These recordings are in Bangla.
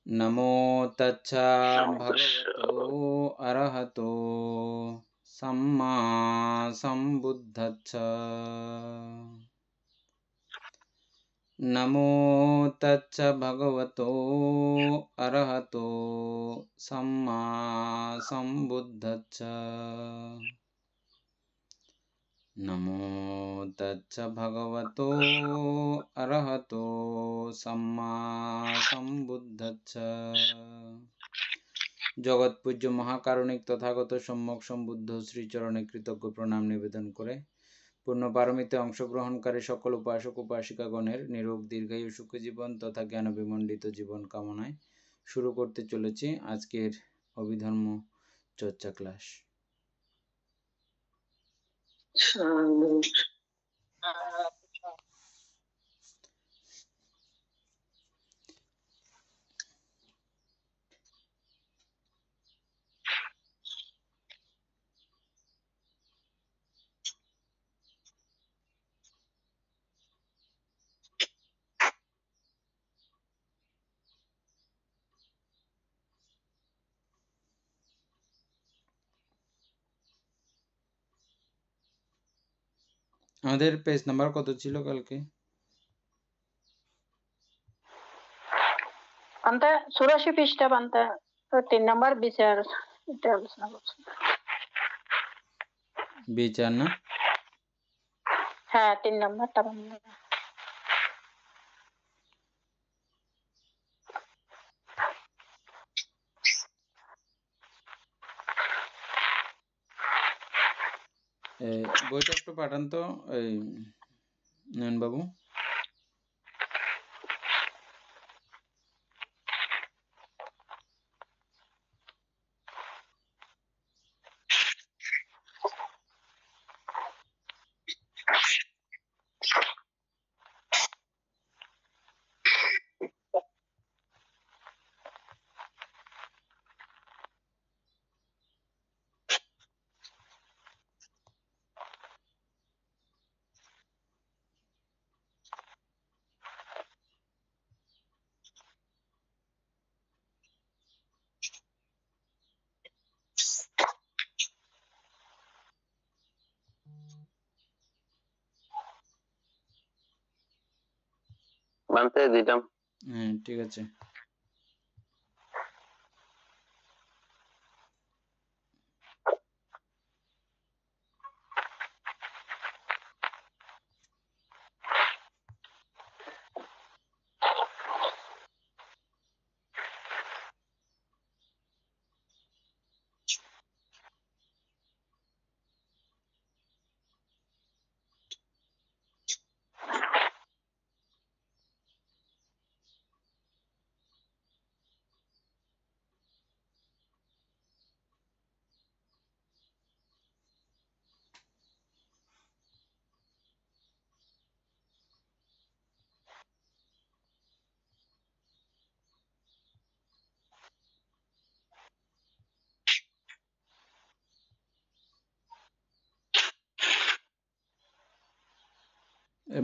नमो तच्छ भगवतो अरहतो सम्मा सम्बुद्धच्छ। नमो तच्छ भगवतो अरहतो सम्मा सम्बुद्धच्छ। नमो तच्छ भगवतो अरहतो सम्मा सम्बुद्धच्छ। जगत पूज्य महाकारुणिक तथागत सम्यक सम्बुद्ध श्रीचरणे कृतज्ञ प्रणाम निवेदन करे पूर्ण पारमिते अंशग्रहणकारी सकल उपासक उपासिकागणेर निरोग दीर्घायु सुख जीवन तथा ज्ञान विमंडित जीवन कामनाय शुरू करते चलेछि आजकेर अभिधर्म चर्चा क्लास। আমাদের পেজ নাম্বার কত ছিল কালকে? পান্তা 84 পৃষ্ঠা পান্তা 3 নাম্বার বিচার এটা আলোচনা করছি। বিচার না? হ্যাঁ 3 নাম্বারটা পান্তা। বইটা একটু পাঠান তো এই নয়ন বাবু। বানতে দিলাম। হ্যাঁ ঠিক আছে।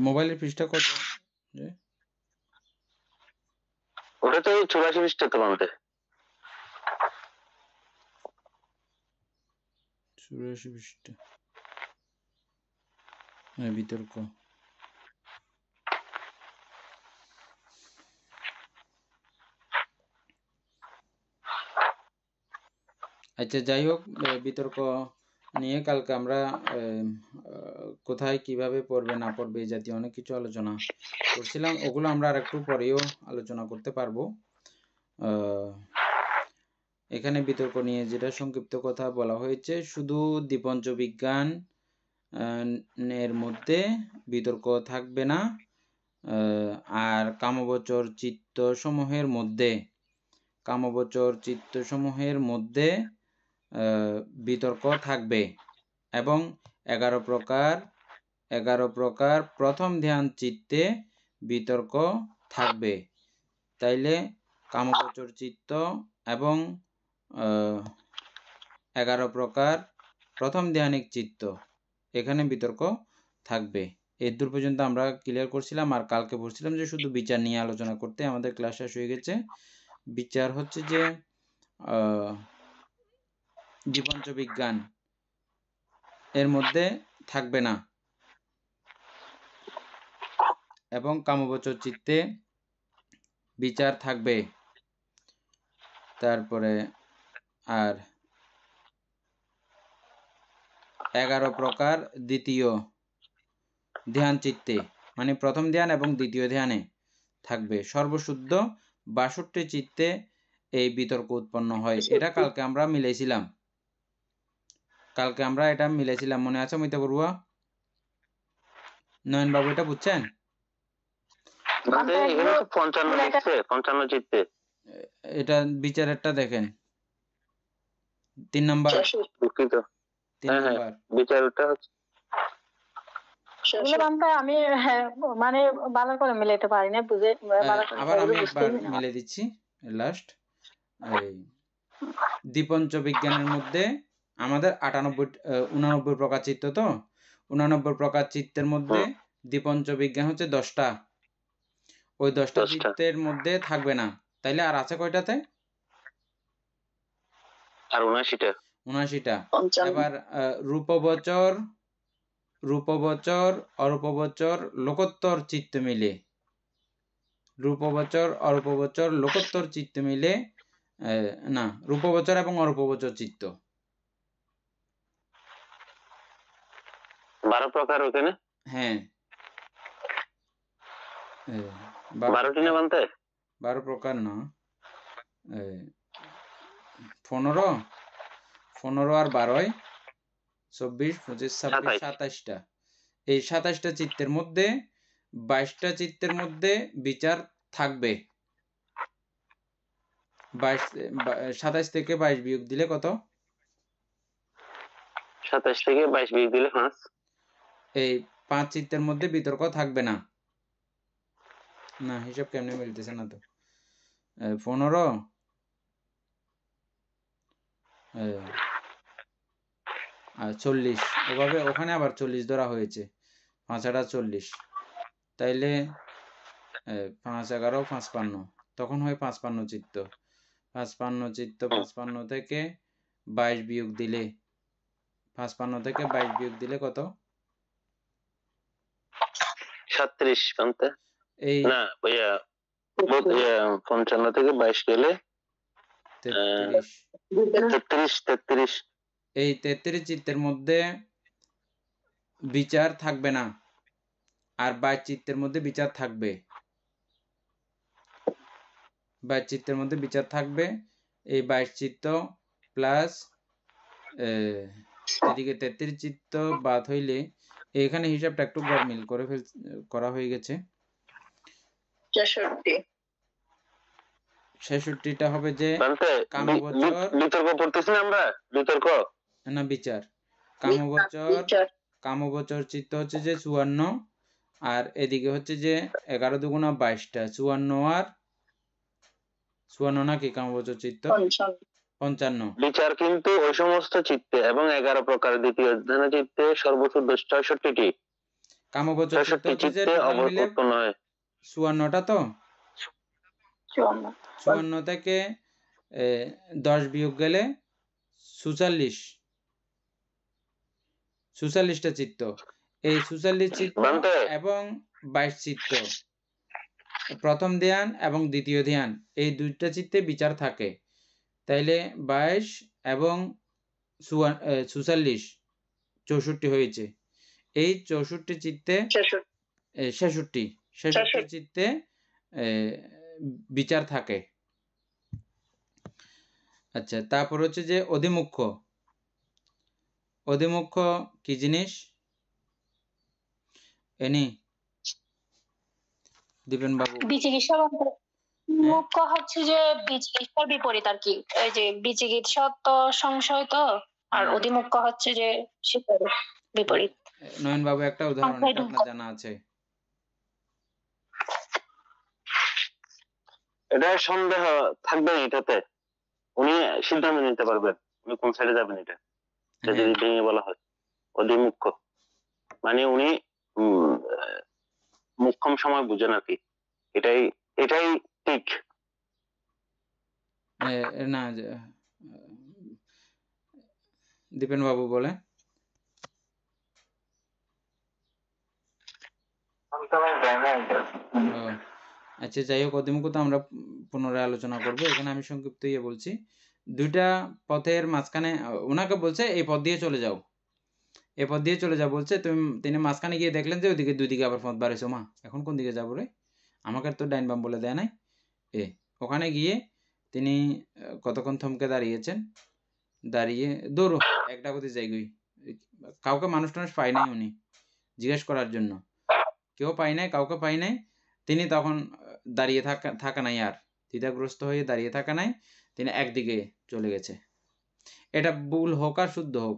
মোবাইলের পৃষ্ঠা কত? ওটা তো 84 পৃষ্ঠা তো বানতে। 84 পৃষ্ঠা। হ্যাঁ বিতর্ক। আচ্ছা যাই হোক, বিতর্ক নিয়ে কালকে আমরা কোথায় কিভাবে পড়বে না পড়বে এই জাতীয় অনেক কিছু আলোচনা করছিলাম, ওগুলো আমরা আর একটু পরেও আলোচনা করতে পারবো। এখানে বিতর্ক নিয়ে যেটা সংক্ষিপ্ত কথা বলা হয়েছে, শুধু দ্বিপঞ্চ বিজ্ঞান এর মধ্যে বিতর্ক থাকবে না, আর কামবচর চিত্তসমূহের মধ্যে বিতর্ক থাকবে এবং 11 প্রকার প্রথম ধ্যান চিত্তে বিতর্ক থাকবে। তাইলে কামগোচর চিত্ত এবং 11 প্রকার প্রথম ধ্যানিক চিত্ত এখানে বিতর্ক থাকবে। এই দূর পর্যন্ত আমরা ক্লিয়ার করছিলাম। আর কালকে বলছিলাম যে শুধু বিচার নিয়ে আলোচনা করতে, আমাদের ক্লাস শেষ হয়ে গেছে। বিচার হচ্ছে যে দ্বিপঞ্চ বিজ্ঞান এর মধ্যে থাকবে না, এবং কামবচর চিত্তে বিচার থাকবে। তারপরে আর 11 প্রকার দ্বিতীয় ধ্যান চিত্তে, মানে প্রথম ধ্যান এবং দ্বিতীয় ধ্যানে থাকবে। সর্বশুদ্ধ 62 চিত্তে এই বিতর্ক উৎপন্ন হয়। এটা কালকে আমরা মিলেছিলাম, মনে আছে মিতা বড়ুয়া? নয়ন বাবু এটা বুঝছেন? বলতে এখানে তো 55 লিখছে, 55 চিত্তে। এটা বিচারেরটা দেখেন, 3 নাম্বার। দুঃখিত। 3 নাম্বার বিচারটা হচ্ছে এগুলো বান্দা আমি মানে ভালো করে মিলাইতে পারি না, বুঝে ভালো করে আবার আমি বুঝতেই একবার না। মিলে দিচ্ছি লাস্ট। এই দ্বিপঞ্চ বিজ্ঞানের মধ্যে আমাদের 89 প্রকার চিত্ত, তো 89 প্রকার চিত্তের মধ্যে দ্বিপঞ্চ বিজ্ঞান হচ্ছে 10টা। ওই 10টা চিত্তের মধ্যে থাকবে না, তাইলে আর আছে কয়টাতে? আর 79টা। 79টা। এবার রূপবচর অরূপবচর লোকোত্তর চিত্ত মিলে, রূপবচর অরূপবচর লোকোত্তর চিত্ত মিলে না, রূপবচর এবং অরূপবচর চিত্ত 12 প্রকার ওখানে। হ্যাঁ, 12টি না বানতে? 12 প্রকার না, 15 আর 12 24 25 26 27টা। এই 27টা চিত্তের মধ্যে 22টা চিত্তের মধ্যে বিচার থাকবে। 27 থেকে 22 বিয়োগ দিলে কত? 27 থেকে 22 বিয়োগ দিলে 5। এই 5 চিত্তের মধ্যে বিতর্ক থাকবে না। না, হিসাব কেমনে মিলতেছে না তো। 15 আর 40, ওভাবে ওখানে আবার 40 ধরা হয়েছে, 5 আর 40, তাইলে 5 11 55, তখন হয় 55 চিত্ত। 55 চিত্ত 55 থেকে 22 বিয়োগ দিলে, 55 থেকে 22 বিয়োগ দিলে কত? 37 বানতে। এই না ভাইয়া, 55 থেকে 22 গেলে 33। এই 33 চিত্তের মধ্যে বিচার থাকবে না, আর 22 চিত্তের মধ্যে বিচার থাকবে। 22 চিত্তের মধ্যে বিচার থাকবে। এই 22 চিত্ত প্লাস এদিকে 33 চিত্ত বাদ হইলে, এখানে হিসাবটা একটু গরমিল করা হয়ে গেছে। 66টা হবে যে কামবচর, বিতর্ক পড়তেছি না আমরা, বিতর্ক না বিচার। কামবচর চিত্ত হচ্ছে যে 54, আর এদিকে হচ্ছে যে 11 দুগুণা 22টা, 54 আর 54 নাকি কামবচর চিত্ত 55। বিচার কিন্তু ওই সমস্ত চিত্তে এবং 11 প্রকার দ্বিতীয় ধ্যান চিত্তে সর্বশুদ্ধ 66টি। কামবচর চিত্ত হচ্ছে যে টোটাল মিলে 54টা, তো 54 থেকে 10 বিয়োগ গেলে 46টা চিত্ত। এই 46 চিত্ত এবং 22 চিত্ত, প্রথম ধ্যান এবং দ্বিতীয় ধ্যান, এই দুইটা চিত্তে বিচার থাকে। তাইলে 22 এবং 46 64 হয়েছে। এই 64 চিত্তে 66 চিত্তে বিচার থাকে। আচ্ছা, তারপর হচ্ছে যে অধিমুখ্য কি জিনিস এনি দিবেন বাবু? বিচিকিৎসা মুখ্য হচ্ছে যে বিচিকিৎসার বিপরীত আর কি, এই যে বিচিকিৎসা তো সংশয়, তো আর অধিমুখ্য হচ্ছে যে সেটার বিপরীত। নয়ন বাবু একটা উদাহরণ, এটা আপনার জানা আছে? এটা সন্দেহ থাকবে এটাতে, উনি সিদ্ধান্ত নিতে পারবেন উনি কোন সাইডে যাবেন। এটা যদি ভেঙে বলা হয় অধিমুখ্য, মানে উনি মুখ্যম সময় বুঝেন আর কি। এটাই ঠিক। না দীপেন বাবু বলে। আচ্ছা যাই হোক, অধিমুখ্য তো আমরা পুনরায় আলোচনা করব। এখানে আমি সংক্ষিপ্ত বলছি, দুইটা পথের মাঝখানে ওনাকে বলছে এই পথ দিয়ে চলে যাও, এই পথ দিয়ে চলে যাও বলছে। তিনি মাঝখানে গিয়ে দেখলেন যে ওইদিকে দুই দিকে আবার পথ বার হয়েছে। মা এখন কোন দিকে যাবো রে, আমাকে তো ডাইন বাম বলে দেয় নাই। ওখানে গিয়ে তিনি কতক্ষণ থমকে দাঁড়িয়েছেন, দাঁড়িয়ে দৌড়ো একটা গতি যাইগই, কাউকে মানুষ টানুষ পাই নাই, উনি জিজ্ঞেস করার জন্য কেউ পাই নাই, কাউকে পাই নাই। তিনি তখন দাঁড়িয়ে থাকা নাই, আর দ্বিধাগ্রস্ত হয়ে দাঁড়িয়ে থাকা নাই, তিনি একদিকে চলে গেছে। এটা ভুল হোক আর শুদ্ধ হোক,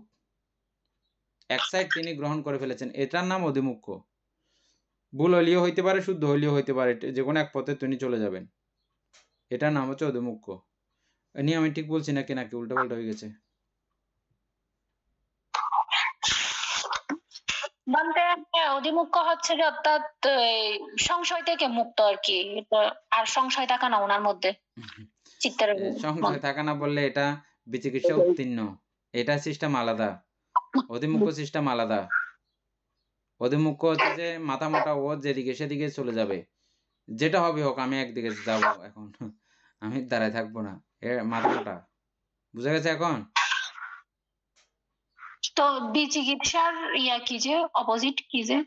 এক সাইড তিনি গ্রহণ করে ফেলেছেন, এটার নাম অধিমুখ্য। ভুল হইলেও হইতে পারে, শুদ্ধ হইলেও হইতে পারে, যে কোনো এক পথে তিনি চলে যাবেন, এটার নাম হচ্ছে অধিমুখ্য। এ নিয়ে আমি ঠিক বলছি নাকি নাকি উল্টা পাল্টা হয়ে গেছে? বলতে অধিমুখ্য হচ্ছে যে অর্থাৎ সংশয় থেকে মুক্ত আর কি, আর সংশয় থাকা না ওনার মধ্যে, চিত্তের সংশয় থাকা না বললে এটা বিচিকিৎসা উত্তীর্ণ, এটা সিস্টেম আলাদা, অধিমুখ্য সিস্টেম আলাদা। অধিমুখ্য হচ্ছে যে মাথা মোটা, ও যেদিকে সেদিকে চলে যাবে, যেটা হবে হোক, আমি একদিকে যাব, এখন আমি দাঁড়ায় থাকবো না, এ মাথা মোটা। বুঝা গেছে এখন? তো বিচিকিৎসার কি যে অপোজিট কি যে?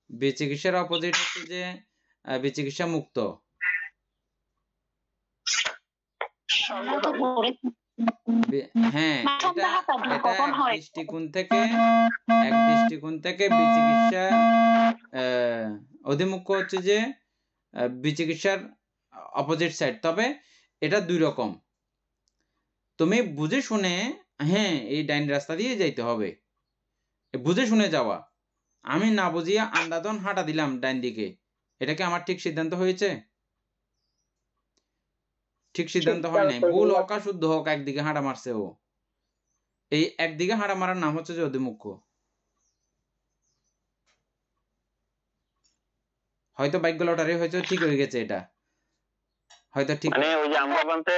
বিচিকিৎসার অপোজিট হচ্ছে যে বিচিকিৎসা মুক্ত। হ্যাঁ, এটা দৃষ্টিকোণ থেকে, এক দৃষ্টিকোণ থেকে বিচিকিৎসা অধিমুখ্য হচ্ছে যে বিচিকিৎসার অপোজিট সাইড। তবে এটা দুই রকম, তুমি বুঝে শুনে, হ্যাঁ এই ডাইন রাস্তা দিয়ে যাইতে হবে, বুঝে শুনে যাওয়া। আমি না বুঝিয়া আন্দাদন হাঁটা দিলাম ডাইন দিকে, এটা কি আমার ঠিক সিদ্ধান্ত হয়েছে? ঠিক সিদ্ধান্ত হয় নাই। ভুল হোক আর শুদ্ধ হোক, একদিকে হাঁটা মারছে ও, এই একদিকে হাঁটা মারার নাম হচ্ছে যে অধিমুখ্য। হয়তো ভাগ্য লটারি হয়েছে, ঠিক হয়ে গেছে, এটা হয়তো ঠিক। মানে ওই যে আমরা বলতে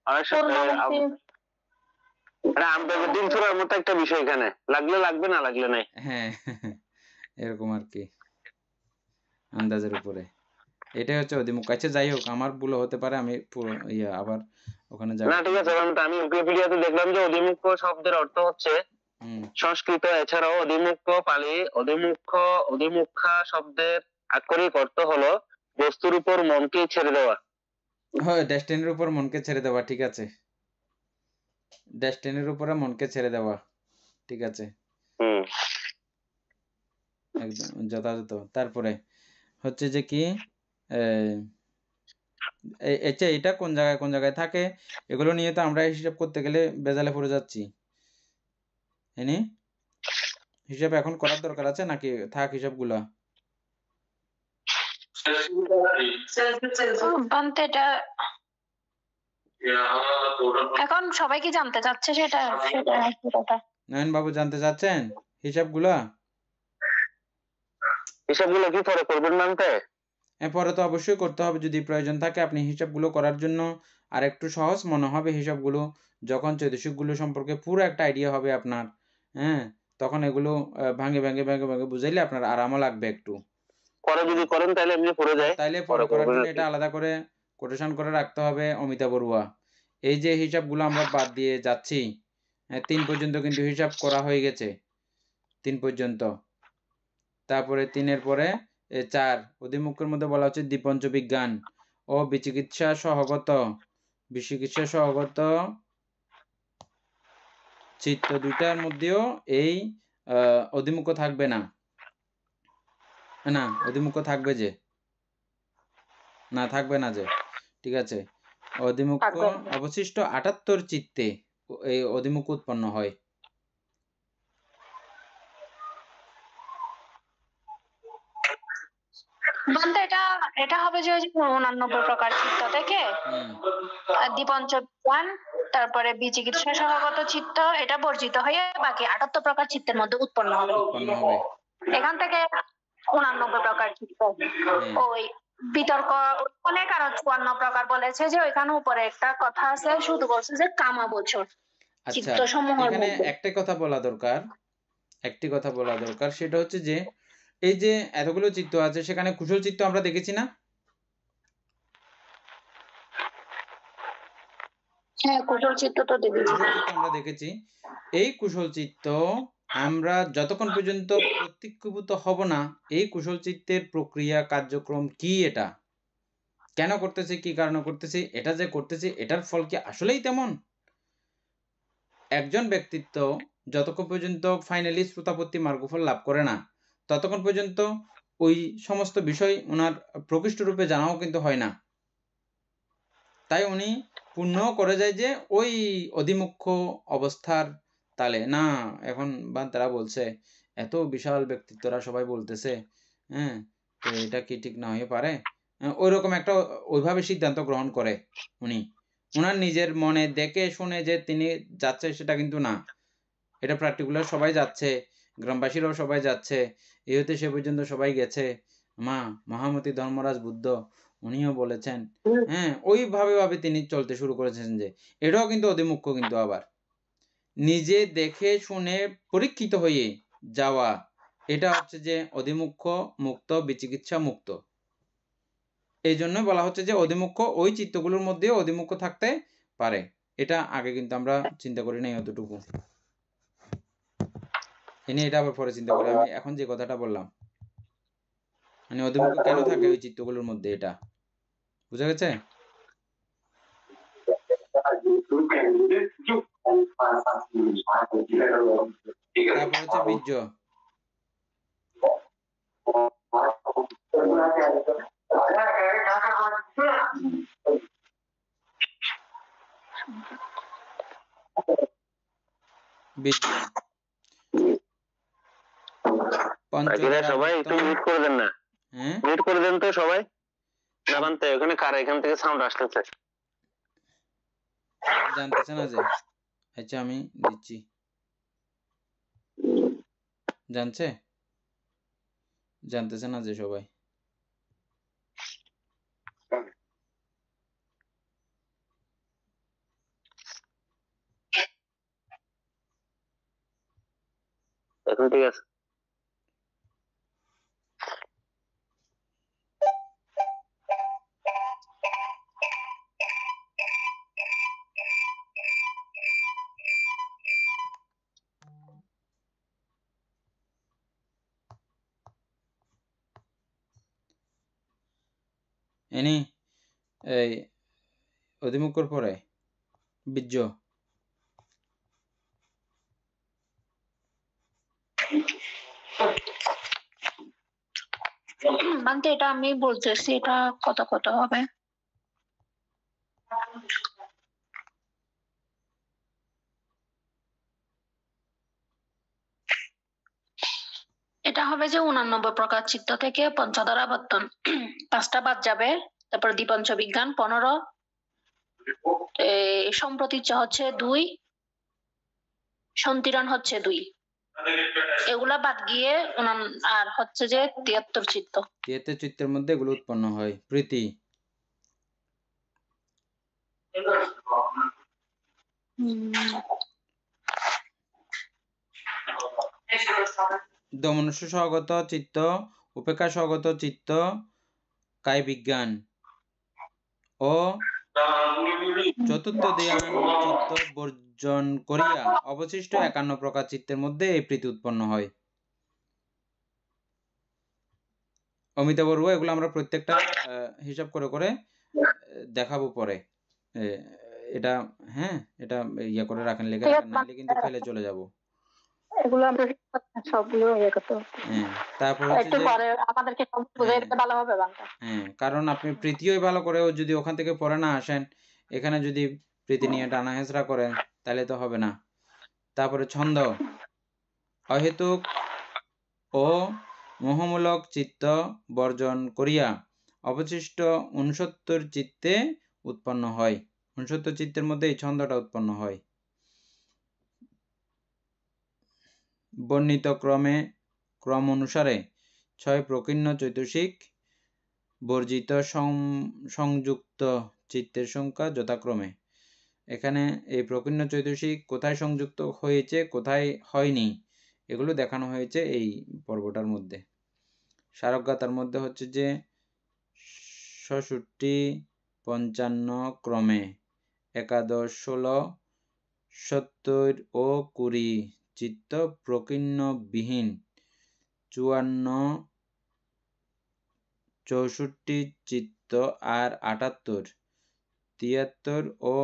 অনেক আমরা দিন ছোড়ার মতো একটা বিষয়, এখানে লাগলে লাগবে, না লাগলে নাই। হ্যাঁ এরকম আর কি, আন্দাজের উপরে, এটাই হচ্ছে অধিমুখ্য। আচ্ছা যাই হোক, আমার ভুল হতে পারে, আমি পুরো আবার ওখানে যাব না। ঠিক আছে, আমি উইকিপিডিয়াতে দেখলাম যে অধিমুখ্য শব্দের অর্থ হচ্ছে সংস্কৃত, এছাড়াও অধিমুখ্য পালি, অধিমুখ্যা শব্দের আক্ষরিক অর্থ হলো বস্তুর উপর মনকে ছেড়ে দেওয়া। হ্যাঁ, ডেস্টিনির উপর মনকে ছেড়ে দেওয়া, ঠিক আছে, ডেস্টিনির উপরে মনকে ছেড়ে দেওয়া, ঠিক আছে, একদম যথাযথ। তারপরে হচ্ছে যে কি, এটা কোন জায়গায় থাকে, এগুলো নিয়ে তো আমরা হিসাব করতে গেলে বেজালে পড়ে যাচ্ছি। হিসাব এখন করার দরকার আছে নাকি থাক হিসাবগুলা? এখন সবাই কি জানতে চাচ্ছে সেটা? নয়ন বাবু জানতে চাচ্ছেন হিসাবগুলা? হিসাবগুলো কি পরে করবেন মানতে? হ্যাঁ, পরে তো অবশ্যই করতে হবে, যদি প্রয়োজন থাকে। আপনি হিসাবগুলো করার জন্য আর একটু সহজ মনে হবে হিসাবগুলো, যখন চৈতসিকগুলো সম্পর্কে পুরো একটা আইডিয়া হবে আপনার, হ্যাঁ, তখন এগুলো ভাঙে ভাঙে ভাঙে ভাঙে বুঝাইলে আপনার আরামও লাগবে একটু। পরে যদি করেন তাহলে এমনি পড়ে যায়, তাইলে পরে করার জন্য এটা আলাদা করে কোটেশন করে রাখতে হবে। অমিতা বড়ুয়া, এই যে হিসাবগুলো আমরা বাদ দিয়ে যাচ্ছি, 3 পর্যন্ত কিন্তু হিসাব করা হয়ে গেছে, 3 পর্যন্ত। তারপরে 3-এর পরে 4 অধিমুখ্যের মধ্যে বলা হচ্ছে দ্বিপঞ্চ বিজ্ঞান ও বিচিকিৎসা সহগত চিত্ত, দুইটার মধ্যেও এই অধিমুখ্য থাকবে না, অধিমুখ্য থাকবে যে না, থাকবে না যে, ঠিক আছে। অধিমুখ্য অবশিষ্ট 78 চিত্তে এই অধিমুখ্য উৎপন্ন হয়। বলতে এটা হবে যে 89 প্রকার চিত্ত থেকে দ্বিপঞ্চ বিজ্ঞান, তারপরে বিচিকিৎসা সহগত চিত্ত, এটা বর্জিত হয়ে বাকি 78 প্রকার চিত্তের মধ্যে উৎপন্ন হবে। এখান থেকে 89 প্রকার চিত্ত ওই বিতর্ক অনেক আরো 54 প্রকার বলেছে, যে ওইখানে উপরে একটা কথা আছে, শুধু বলছে যে কামা বছর আচ্ছা, চিত্ত সমূহের এখানে মধ্যে। একটি কথা বলা দরকার, সেটা হচ্ছে যে এই যে এতগুলো চিত্ত আছে, সেখানে কুশল চিত্ত আমরা দেখেছি না? হ্যাঁ, কুশল চিত্ত তো দেখেছি। কুশল চিত্ত আমরা দেখেছি। এই কুশল চিত্ত আমরা যতক্ষণ পর্যন্ত প্রত্যক্ষীভূত হব না, এই কুশল চিত্তের প্রক্রিয়া কার্যক্রম কি, এটা কেন করতেছে, কি কারণে করতেছে, এটা যে করতেছে এটার ফল কি আসলেই তেমন, একজন ব্যক্তিত্ব যতক্ষণ পর্যন্ত ফাইনালি শ্রোতাপত্তি মার্গফল লাভ করে না, ততক্ষণ পর্যন্ত ওই সমস্ত বিষয় ওনার প্রকৃষ্ট রূপে জানাও কিন্তু হয় না। তাই উনি পূর্ণ করে যায় যে ওই অধিমুখ্য অবস্থার তালে না। এখন বা তারা বলছে এত বিশাল ব্যক্তিত্বরা সবাই বলতেছে, হ্যাঁ, তো এটা কি ঠিক না হয়ে পারে, ওই রকম একটা ওইভাবে সিদ্ধান্ত গ্রহণ করে উনি, ওনার নিজের মনে দেখে শুনে যে তিনি যাচ্ছে সেটা কিন্তু না। এটা পার্টিকুলার সবাই যাচ্ছে, গ্রামবাসীরাও সবাই যাচ্ছে, এই হতে সে পর্যন্ত সবাই গেছে, মহামতি ধর্মরাজ বুদ্ধ উনিও বলেছেন, হ্যাঁ, ওইভাবে ভাবে তিনি চলতে শুরু করেছেন। যে এটাও কিন্তু অধিমুখ্য, কিন্তু আবার নিজে দেখে শুনে পরীক্ষিত হয়ে যাওয়া, এটা হচ্ছে যে অধিমুখ্য মুক্ত, বিচিকিৎসা মুক্ত। এই জন্য বলা হচ্ছে যে অধিমুখ্য ওই চিত্তগুলোর মধ্যেও অধিমুখ্য থাকতে পারে। এটা আগে কিন্তু আমরা চিন্তা করি নাই অতটুকু, এনে এটা আবার পরে চিন্তা করি। আমি এখন যে কথাটা বললাম, মানে অধিমুখ্য কেন থাকে ওই চিত্তগুলোর মধ্যে, এটা বুঝা গেছে? তারপর হচ্ছে বীর্য। বীর্য বাকিরা সবাই একটু মিউট করে দেন না, হ্যাঁ, মিউট করে দেন তো সবাই। জানতে ওখানে কার এখান থেকে সাউন্ড আসতেছে? জানতেছে না যে, আচ্ছা আমি দিচ্ছি, জানছে, জানতেছে না যে সবাই। এখন ঠিক আছে। এনি এই অধিমুখ্যর পরে বীর্য। মানে এটা আমি বলতেছি, এটা কত কত হবে। এটা হবে যে 89 প্রকার চিত্ত থেকে পঞ্চদর আবর্তন 5টা বাদ যাবে, তারপর দ্বিপঞ্চ বিজ্ঞান 15, সম্প্রতীচ্য হচ্ছে 2, সন্তিরণ হচ্ছে 2, এগুলা বাদ গিয়ে আর হচ্ছে যে 73 চিত্ত। 73 চিত্তের মধ্যে এগুলো উৎপন্ন হয়। প্রীতি, দমনস্য সহগত চিত্ত, উপেক্ষা সহগত চিত্ত, কায় বিজ্ঞান ও চতুর্থ ধ্যান চিত্ত বর্জন করিয়া অবশিষ্ট 51 প্রকার চিত্তের মধ্যে এই প্রীতি উৎপন্ন হয়। অমিতা বড়ুয়া, এগুলো আমরা প্রত্যেকটা হিসাব করে করে দেখাবো পরে। এটা হ্যাঁ, এটা ইয়ে করে রাখেন, লেখা রাখেন, নাহলে কিন্তু ফেলে চলে যাব। এগুলো আমরা সবগুলো ইয়ে করতে হবে। হ্যাঁ, তারপর হচ্ছে একটু যে পরে আমাদেরকে সব বুঝাই দিতে ভালো হবে বাংলা। হ্যাঁ, কারণ আপনি প্রীতিও ভালো করে যদি ওখান থেকে পড়ে না আসেন, এখানে যদি প্রীতি নিয়ে টানা হেঁচড়া করেন তাহলে তো হবে না। তারপরে ছন্দ, অহেতুক ও মোহমূলক চিত্ত বর্জন করিয়া অবশিষ্ট 69 চিত্তে উৎপন্ন হয়। 69 চিত্তের মধ্যে এই ছন্দটা উৎপন্ন হয়। বর্ণিত ক্রম অনুসারে 6 প্রকীর্ণ চৈতসিক, বর্জিত সংযুক্ত চিত্তের সংখ্যা যথাক্রমে। এখানে এই প্রকীর্ণ চৈতসিক কোথায় সংযুক্ত হয়েছে, কোথায় হয়নি, এগুলো দেখানো হয়েছে এই পর্বটার মধ্যে। স্মারকগাথার মধ্যে হচ্ছে যে 66, 55 ক্রমে, 11, 16, 70 ও 20 চিত্ত প্রকীর্ণ বিহীন, 54, 64 চিত্ত আর 78, 73 ও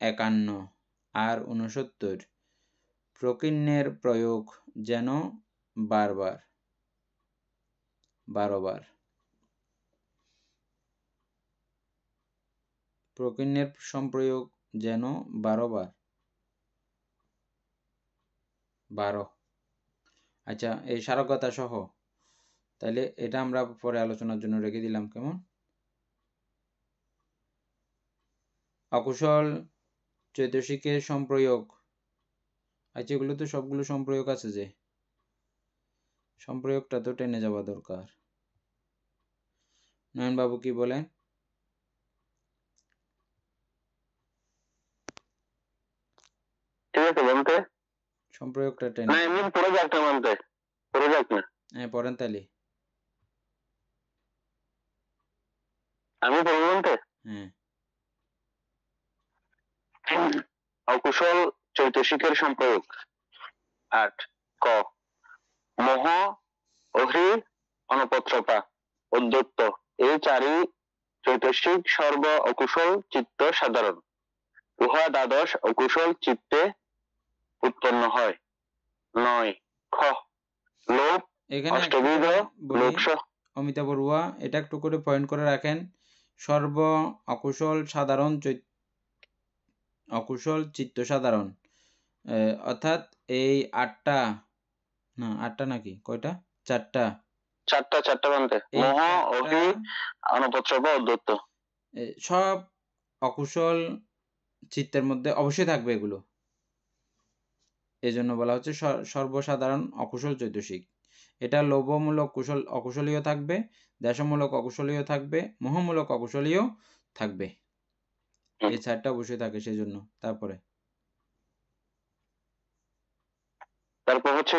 51 আর 69 প্রকীর্ণের প্রয়োগ যেন 12 বার। প্রকীর্ণের সম্প্রয়োগ যেন 12 বার। 12। আচ্ছা, এই স্মারকগাথা সহ, তাহলে এটা আমরা পরে আলোচনার জন্য রেখে দিলাম। কেমন? অকুশল চৈতসিকের সম্প্রয়োগ। আচ্ছা, এগুলো তো সবগুলো সম্প্রয়োগ আছে, যে সম্প্রয়োগটা তো টেনে যাওয়া দরকার। নয়ন বাবু কি বলেন? ঠিক আছে বলতে সম্প্রয়োগটা না, টেনে এমনি পড়ে যাক না মানতে, পড়ে যাক না। হ্যাঁ, পড়েন তাহলে। আমি পড়বো মানতে। হ্যাঁ। অকুশল চৈতসিকের সম্প্রয়োগ। 8 ক মোহ, অহ্রি, অনপত্রপা, উদ্যত্ত এই চারি চৈতসিক সর্ব অকুশল চিত্ত সাধারণ। উহা দ্বাদশ অকুশল চিত্তে উৎপন্ন হয়। 9 খ লোভ, এখানে অষ্টবিধ লোকস। অমিতা বড়ুয়া, এটা একটু করে পয়েন্ট করে রাখেন। সর্ব অকুশল সাধারণ অকুশল চিত্ত সাধারণ, অর্থাৎ এই 8টা, না 8টা নাকি কয়টা, 4টা বানতে মোহ, অহ্রি, অনপত্রপা, উদ্যত্ত সব অকুশল চিত্তের মধ্যে অবশ্যই থাকবে এগুলো। এজন্য বলা হচ্ছে সর্বসাধারণ অকুশল চৈতসিক। এটা লোভমূলক অকুশলীয় থাকবে, দেশমূলক অকুশলীয় থাকবে, মোহমূলক অকুশলীয় থাকবে। এই 4টা অবশ্যই থাকে সেই জন্য। তারপর হচ্ছে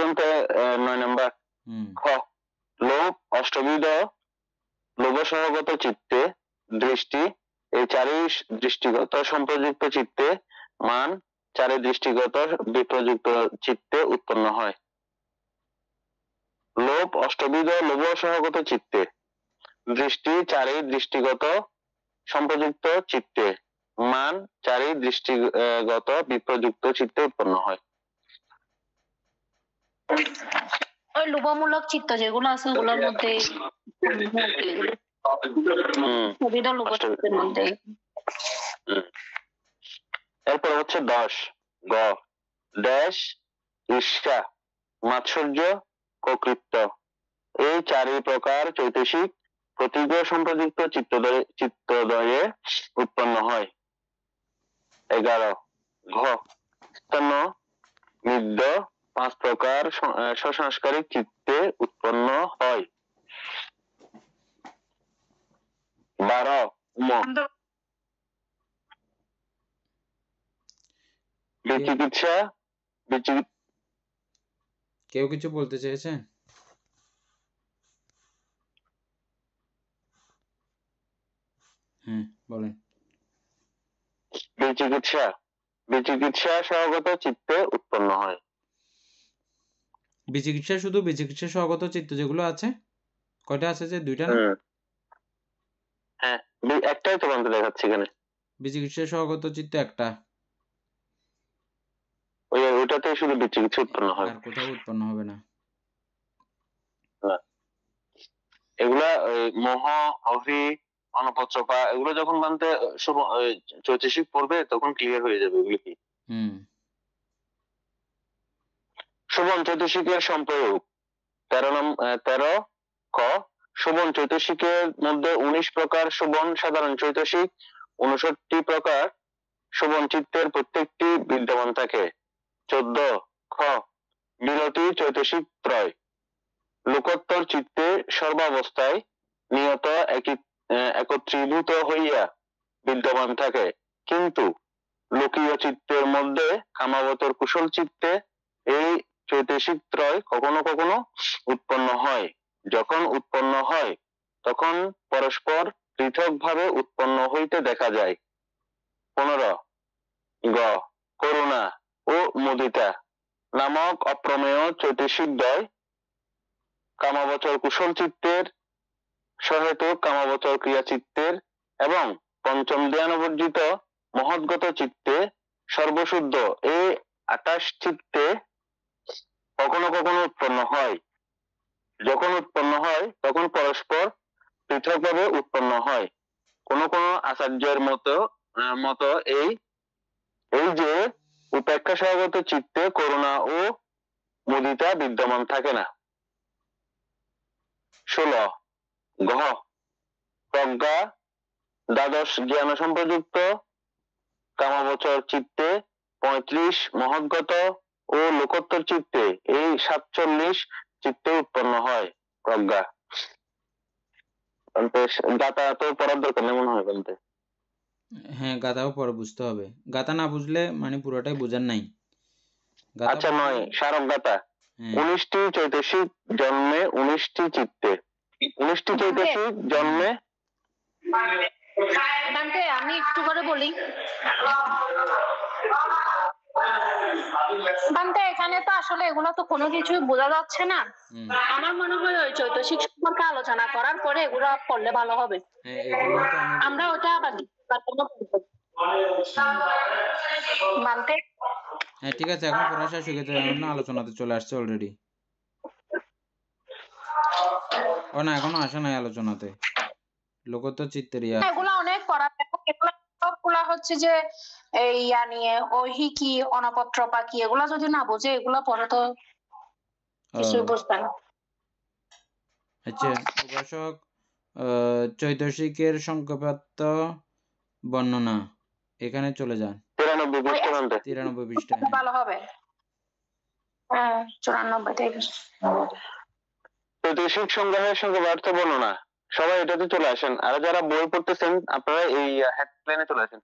9 নাম্বার খ লোভ, অষ্টবিধ লোভ সহগত চিত্তে দৃষ্টি, এই চারি দৃষ্টিগত সম্প্রযুক্ত চিত্তে মান, চারি দৃষ্টিগত বিপ্রযুক্ত চিত্তে উৎপন্ন হয়। লোভ অষ্টবিধ লোভ সহগত চিত্তে, দৃষ্টি চারি দৃষ্টিগত সম্প্রযুক্ত চিত্তে, মান চারি দৃষ্টিগত বিপ্রযুক্ত চিত্তে উৎপন্ন হয়। ওই লোভমূলক চিত্ত যেগুলো আছে ওগুলোর মধ্যে এরপর হচ্ছে 10 গ দেশ, ঈর্ষা, মাৎসর্য, ককৃত্য এই চারি প্রকার চৈতসিক প্রতীক সম্প্রযুক্ত চিত্তদ্বয়ে উৎপন্ন হয়। 11 ঘ স্তন্য, নিদ্য 5 প্রকার সংস্কারিক চিত্তে উৎপন্ন হয়। 12 উম বিচিকিৎসা, কেউ কিছু বলতে চেয়েছেন? হ্যাঁ বলেন। বিচিকিৎসা সহগত চিত্তে উৎপন্ন হয়। বিচিকিৎসা, শুধু বিচিকিৎসা সহগত চিত্ত যেগুলো আছে, কয়টা আছে যে 2টা না? হ্যাঁ, একটাই তো বন্ধ দেখাচ্ছি এখানে। বিচিকিৎসা সহগত চিত্ত একটা, ওইটাতে শুধু বিচিকিৎসা উৎপন্ন হয়, আর কোথাও উৎপন্ন হবে না। এগুলা মোহ, অহ্রি, অনপত্রপা এগুলো যখন মানতে চৈতসিক পড়বে তখন ক্লিয়ার হয়ে যাবে এগুলো কি। শোভন চৈতসিকের সম্প্রয়োগ। 13 ক শোভন চৈতসিকের মধ্যে 19 প্রকার শোভন সাধারণ চৈতসিক, 59 প্রকার শোভন চিত্তের প্রত্যেকটি বিদ্যমান থাকে। 14 খ বিরতি চৈতসিক ত্রয়, লোকোত্তর চিত্তে সর্বাবস্থায় নিয়ত একত্রীভূত হইয়া বিদ্যমান থাকে, কিন্তু লোকীয় চিত্তের মধ্যে কামাবতর কুশল চিত্তে এই চৈতসিক ত্রয় কখনো কখনো উৎপন্ন হয়। যখন উৎপন্ন হয় তখন পরস্পর পৃথক ভাবে উৎপন্ন হইতে দেখা যায়। 15 গ করুণা ও মুদিতা নামক অপ্রমেয় চৈতসিক দ্বয় কামাবচর কুশল চিত্তের সহেতুক কামাবচর ক্রিয়া চিত্তের এবং পঞ্চম জ্ঞানবর্জিত মহৎগত চিত্তে সর্বশুদ্ধ এই 28 চিত্তে কখনো কখনো উৎপন্ন হয়। যখন উৎপন্ন হয় তখন পরস্পর পৃথকভাবে উৎপন্ন হয়। কোন কোন আচার্যের মতো এই যে উপেক্ষা সহগত চিত্তে করুণা ও মুদিতা বিদ্যমান থাকে না। 16 গহ প্রজ্ঞা দ্বাদশ জ্ঞান সম্প্রযুক্ত কামাবচর চিত্তে 35 মহৎগত ও লোকোত্তর চিত্তে এই 47 চিত্তে উৎপন্ন হয় প্রজ্ঞা। গাতা তো পড়ার দরকার নেই মনে হয় বলতে। হ্যাঁ, গাথাও পরে বুঝতে হবে। গাথা না বুঝলে মানে পুরোটাই বোঝার নাই। আচ্ছা নয়, স্মারক গাথা 19টি চৈতসিক জন্মে 19টি চিত্তে, 19টি চৈতসিক জন্মে। আমি একটু করে বলি। এখানে তো আসলে এগুলো তো কোনো কিছু বোঝা যাচ্ছে না। আমার মনে হয় ওই চৈতসিক সম্পর্কে আলোচনা করার পরে এগুলো করলে ভালো হবে। আমরা ওটা হ্যাঁ ঠিক আছে, এখন পড়া শেষ হয়ে গেছে, এখন আলোচনাতে চলে আসছে অলরেডি। ও না, এখনো আসে নাই আলোচনাতে। লোকোত্তর চিত্তের এগুলো অনেক পড়া, সবগুলা হচ্ছে যে এই ইয়া নিয়ে ওহি কি অনপত্র পাখি এগুলা যদি না বোঝে এগুলা পড়ে তো কিছু বুঝবে না। আচ্ছা উপাসক, চৈতসিকের সংক্ষেপার্থ বর্ণনা এখানে চলে যান। 93 পৃষ্ঠা ভালো হবে। 94 থেকে চৈতসিক সংগ্রহের সংক্ষেপার্থ বর্ণনা। সবাই এটাতে চলে আসেন, আর যারা বই পড়তেছেন আপনারা এই হেডলাইনে চলে আসেন।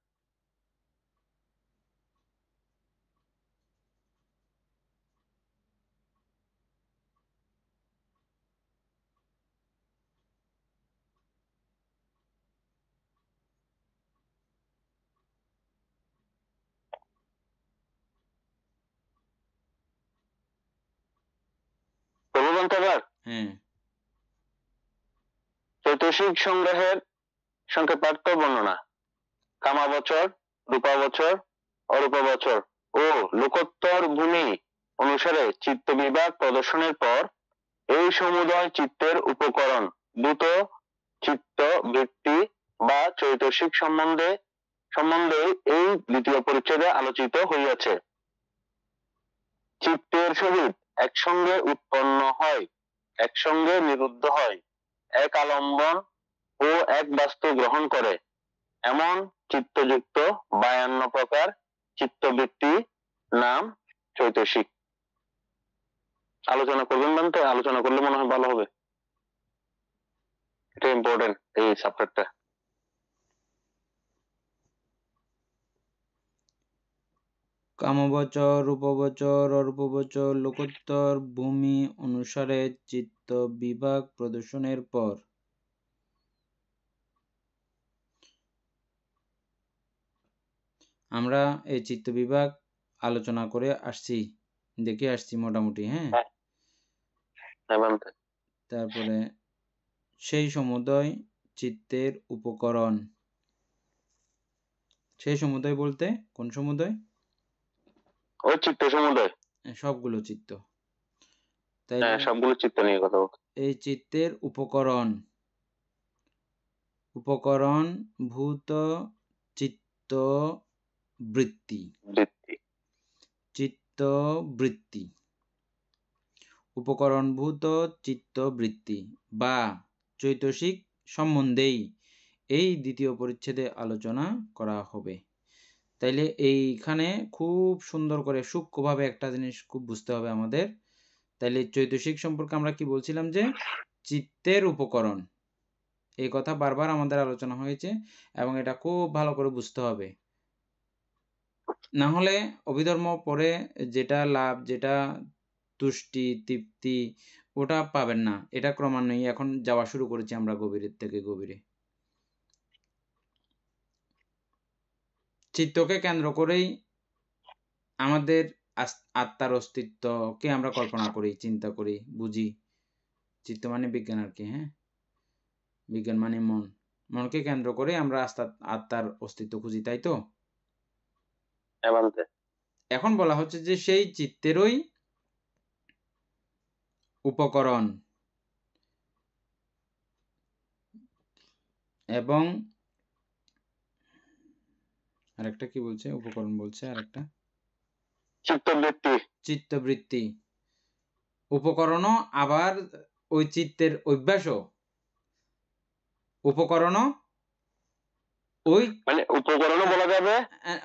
চৈতসিক সংগ্রহের সংক্ষেপার্থ বর্ণনা। কামাবচর, রূপাবচর, অরূপাবচর ও লোকোত্তর ভূমি অনুসারে চিত্ত বিভাগ প্রদর্শনের পর এই সমুদয় চিত্তের উপকরণ দ্রুত চিত্ত বৃত্তি বা চৈতসিক সম্বন্ধে এই দ্বিতীয় পরিচ্ছেদে আলোচিত হইয়াছে। চিত্তের সহিত একসঙ্গে উৎপন্ন হয়, একসঙ্গে নিরুদ্ধ হয়, এক আলম্বন ও এক বাস্তু গ্রহণ করে এমন চিত্তযুক্ত 52 প্রকার চিত্তবৃত্তি নাম চৈতসিক। আলোচনা করবেন বলতে, আলোচনা করলে মনে হয় ভালো হবে, এটা ইম্পর্টেন্ট এই চ্যাপ্টারটা। কামবচর, রূপবচর, অরূপবচর, লোকোত্তর ভূমি অনুসারে চিত্ত বিভাগ প্রদর্শনের পর আমরা এই চিত্ত বিভাগ আলোচনা করে আসছি, দেখে আসছি মোটামুটি। হ্যাঁ, তারপরে সেই সমুদয় চিত্তের উপকরণ। সেই সমুদয় বলতে কোন সমুদয়? ওই চিত্ত সমুদয়, সবগুলো চিত্ত। তাই সবগুলো চিত্ত নিয়ে কথা বলতে। এই চিত্তের উপকরণ ভূত চিত্ত বৃত্তি, চিত্তবৃত্তি, উপকরণভূত চিত্তবৃত্তি বা চৈতসিক সম্বন্ধেই এই দ্বিতীয় পরিচ্ছেদে আলোচনা করা হবে। তাইলে এইখানে খুব সুন্দর করে সূক্ষ্মভাবে একটা জিনিস খুব বুঝতে হবে আমাদের। তাইলে চৈতসিক সম্পর্কে আমরা কি বলছিলাম, যে চিত্তের উপকরণ, এই কথা বারবার আমাদের আলোচনা হয়েছে এবং এটা খুব ভালো করে বুঝতে হবে। না হলে অভিধর্ম পড়ে যেটা লাভ, যেটা তুষ্টি, তৃপ্তি ওটা পাবেন না। এটা ক্রমান্বয়ে এখন যাওয়া শুরু করেছি আমরা গভীরের থেকে গভীরে। চিত্তকে কেন্দ্র করেই আমাদের আত্মার অস্তিত্বকে আমরা কল্পনা করি, চিন্তা করি, বুঝি। চিত্ত মানে বিজ্ঞান আর কি, হ্যাঁ, বিজ্ঞান মানে মন। মনকে কেন্দ্র করে আমরা আত্মার অস্তিত্ব খুঁজি, তাই তো? এখন বলা হচ্ছে যে সেই চিত্তেরই উপকরণ এবং আরেকটা কি বলছে, উপকরণ বলছে আরেকটা, চিত্তবৃত্তি। উপকরণও আবার ওই চিত্তের অভ্যাসও, উপকরণও ওই মানে উপকরণও বলা যাবে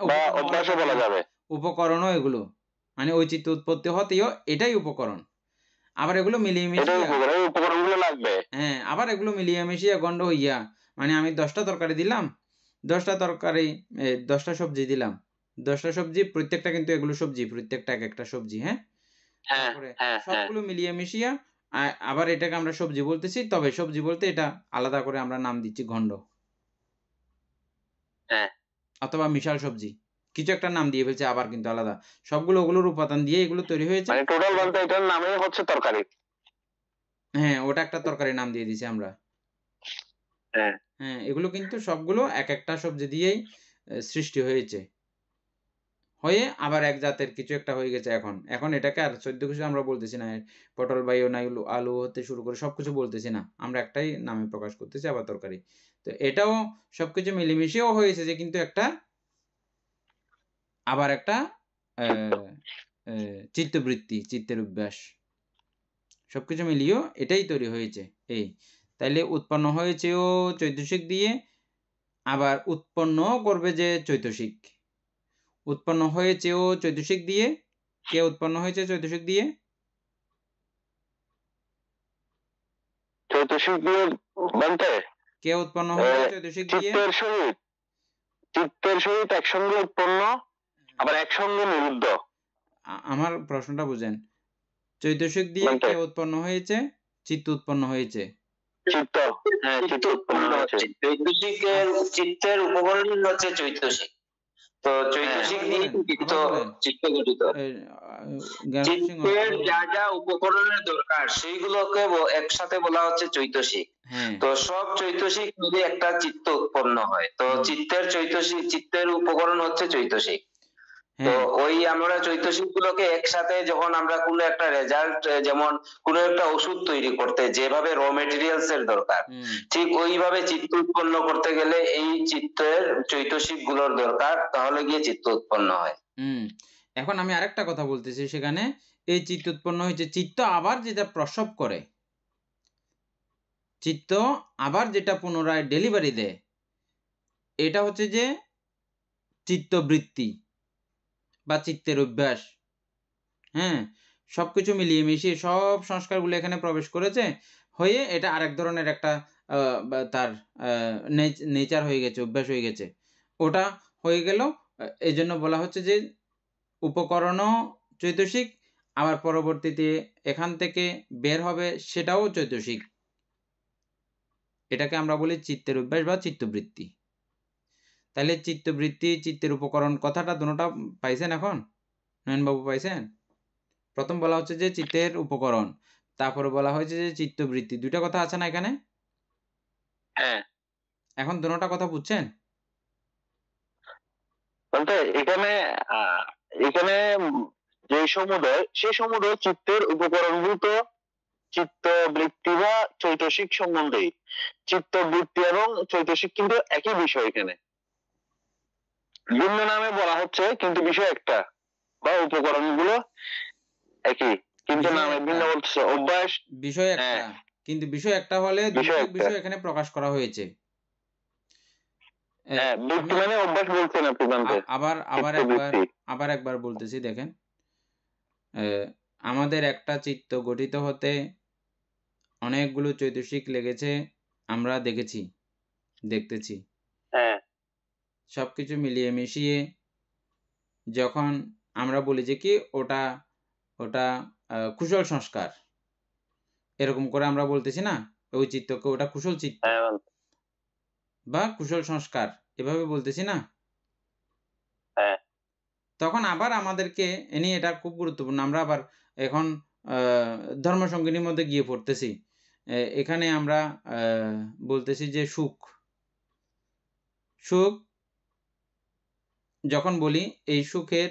বা অভ্যাসও বলা যাবে। উপকরণও এগুলো মানে ওই চিত্ত উৎপত্তি হতেও এটাই উপকরণ। আবার এগুলো মিলিয়ে মিশিয়ে উপকরণগুলো লাগবে, হ্যাঁ, আবার এগুলো মিলিয়ে মিশিয়ে গন্ড হইয়া, মানে আমি 10টা তরকারি দিলাম, 10টা তরকারি 10টা সবজি দিলাম, 10টা সবজি, প্রত্যেকটা কিন্তু এগুলো সবজি, প্রত্যেকটা এক একটা সবজি, হ্যাঁ, তারপরে সবগুলো মিলিয়ে মিশিয়া আবার এটাকে আমরা সবজি বলতেছি, তবে সবজি বলতে এটা আলাদা করে আমরা নাম দিচ্ছি গন্ড, অথবা মিশাল সবজি, কিছু একটা নাম দিয়ে ফেলছে আবার, কিন্তু আলাদা। সবগুলো ওগুলোর উপাদান দিয়ে এগুলো তৈরি হয়েছে, মানে টোটাল বলতে এটার নামই হচ্ছে তরকারি। হ্যাঁ, ওটা একটা তরকারি নাম দিয়ে দিছি আমরা। হ্যাঁ, এগুলো কিন্তু সবগুলো এক একটা সবজি দিয়েই সৃষ্টি হয়েছে, হয়ে আবার এক জাতের কিছু একটা হয়ে গেছে। এখন এটাকে আর 14 কিছু আমরা বলতেছি না, পটল বায়ু না আলু হতে শুরু করে সবকিছু বলতেছি না, আমরা একটাই নামে প্রকাশ করতেছি, আবার তরকারি। তো এটাও সবকিছু মিলেমিশেও হয়েছে যে, কিন্তু একটা আবার একটা চিত্তবৃত্তি, চিত্তের অভ্যাস, সবকিছু মিলিয়েও এটাই তৈরি হয়েছে। এই তাইলে উৎপন্ন হয়েছেও চৈতসিক দিয়ে, আবার উৎপন্ন করবে যে চৈতসিক, উৎপন্ন হয়েছেও চৈতসিক দিয়ে। কে উৎপন্ন হয়েছে চৈতসিক দিয়ে? চৈতসিক দিয়ে বলতে কে উৎপন্ন হয়েছে চৈতসিক দিয়ে? চিত্তের সহিত একসঙ্গে উৎপন্ন, আবার একসঙ্গে নিরুদ্ধ। আমার প্রশ্নটা বুঝেন, চৈতসিক দিয়ে কে উৎপন্ন হয়েছে? চিত্ত উৎপন্ন হয়েছে। চিত্ত, হ্যাঁ, চিত্ত উৎপন্ন হয়েছে। চৈতসিকের চিত্তের উপকরণ হচ্ছে চৈতসিক। তো চৈতসিক দিয়ে চিত্ত গঠিত। চিত্তের যা যা উপকরণের দরকার সেইগুলোকে একসাথে বলা হচ্ছে চৈতসিক। তো সব চৈতসিক মিলে একটা চিত্ত উৎপন্ন হয়। তো চিত্তের উপকরণ হচ্ছে চৈতসিক। তো ওই আমরা চৈতসিক গুলোকে একসাথে যখন আমরা কোনো একটা রেজাল্ট, যেমন কোনো একটা ওষুধ তৈরি করতে যেভাবে র মেটেরিয়ালস এর দরকার, ঠিক ওইভাবে চিত্ত উৎপন্ন করতে গেলে এই চিত্তের চৈতসিক গুলোর দরকার, তাহলে গিয়ে চিত্ত উৎপন্ন হয়। এখন আমি আরেকটা কথা বলতেছি, সেখানে এই চিত্ত উৎপন্ন হয়েছে, চিত্ত আবার যেটা প্রসব করে, চিত্ত আবার যেটা পুনরায় ডেলিভারি দেয়, এটা হচ্ছে যে চিত্তবৃত্তি বা চিত্তের অভ্যাস। হ্যাঁ, সবকিছু মিলিয়ে মিশিয়ে সব সংস্কারগুলো এখানে প্রবেশ করেছে, হয়ে এটা আরেক ধরনের একটা তার নেচার হয়ে গেছে, অভ্যাস হয়ে গেছে, ওটা হয়ে গেল। এই জন্য বলা হচ্ছে যে উপকরণও চৈতসিক, আবার পরবর্তীতে এখান থেকে বের হবে সেটাও চৈতসিক। এটাকে আমরা বলি চিত্তের অভ্যাস বা চিত্তবৃত্তি। তাহলে চিত্তবৃত্তি, চিত্তের উপকরণ কথাটা দুটোটা পাইছেন এখন? নয়নবাবু পাইছেন? প্রথম বলা হচ্ছে যে চিত্তের উপকরণ, তারপরে বলা হয়েছে যে চিত্তবৃত্তি, দুইটা কথা আছে না এখানে? এখন দুটোটা কথা বুঝছেন? বলতে এখানে এখানে যে সমুদয়, সেই সমুদয় চিত্তের উপকরণগুলো তো চিত্তবৃত্তি বা চৈতসিক সম্বন্ধেই। চিত্তবৃত্তি এবং চৈতসিক কিন্তু একই বিষয়, এখানে ভিন্ন নামে বলা হচ্ছে কিন্তু বিষয় একটা, বা উপকরণগুলো একই কিন্তু নামে ভিন্ন বলছে। অভ্যাস বিষয় একটা, কিন্তু বিষয় একটা হলে দুটো বিষয় এখানে প্রকাশ করা হয়েছে। মানে অভ্যাস বলছেন আপনি। আবার একবার বলতেছি, দেখেন, আমাদের একটা চিত্ত গঠিত হতে অনেকগুলো চৈতসিক লেগেছে, আমরা দেখেছি, দেখতেছি, হ্যাঁ সবকিছু মিলিয়ে মিশিয়ে যখন আমরা বলি যে কি ওটা ওটা কুশল সংস্কার, এরকম করে আমরা বলতেছি না, ওই চিত্তকে ওটা কুশল চিত্ত হ্যাঁ বা কুশল সংস্কার, এভাবে বলতেছি না। হ্যাঁ তখন আবার আমাদেরকে নিয়ে এটা খুব গুরুত্বপূর্ণ, আমরা আবার এখন ধর্মসঙ্গিনীর মধ্যে গিয়ে পড়তেছি। এখানে আমরা বলতেছি যে সুখ, সুখ যখন বলি এই সুখের,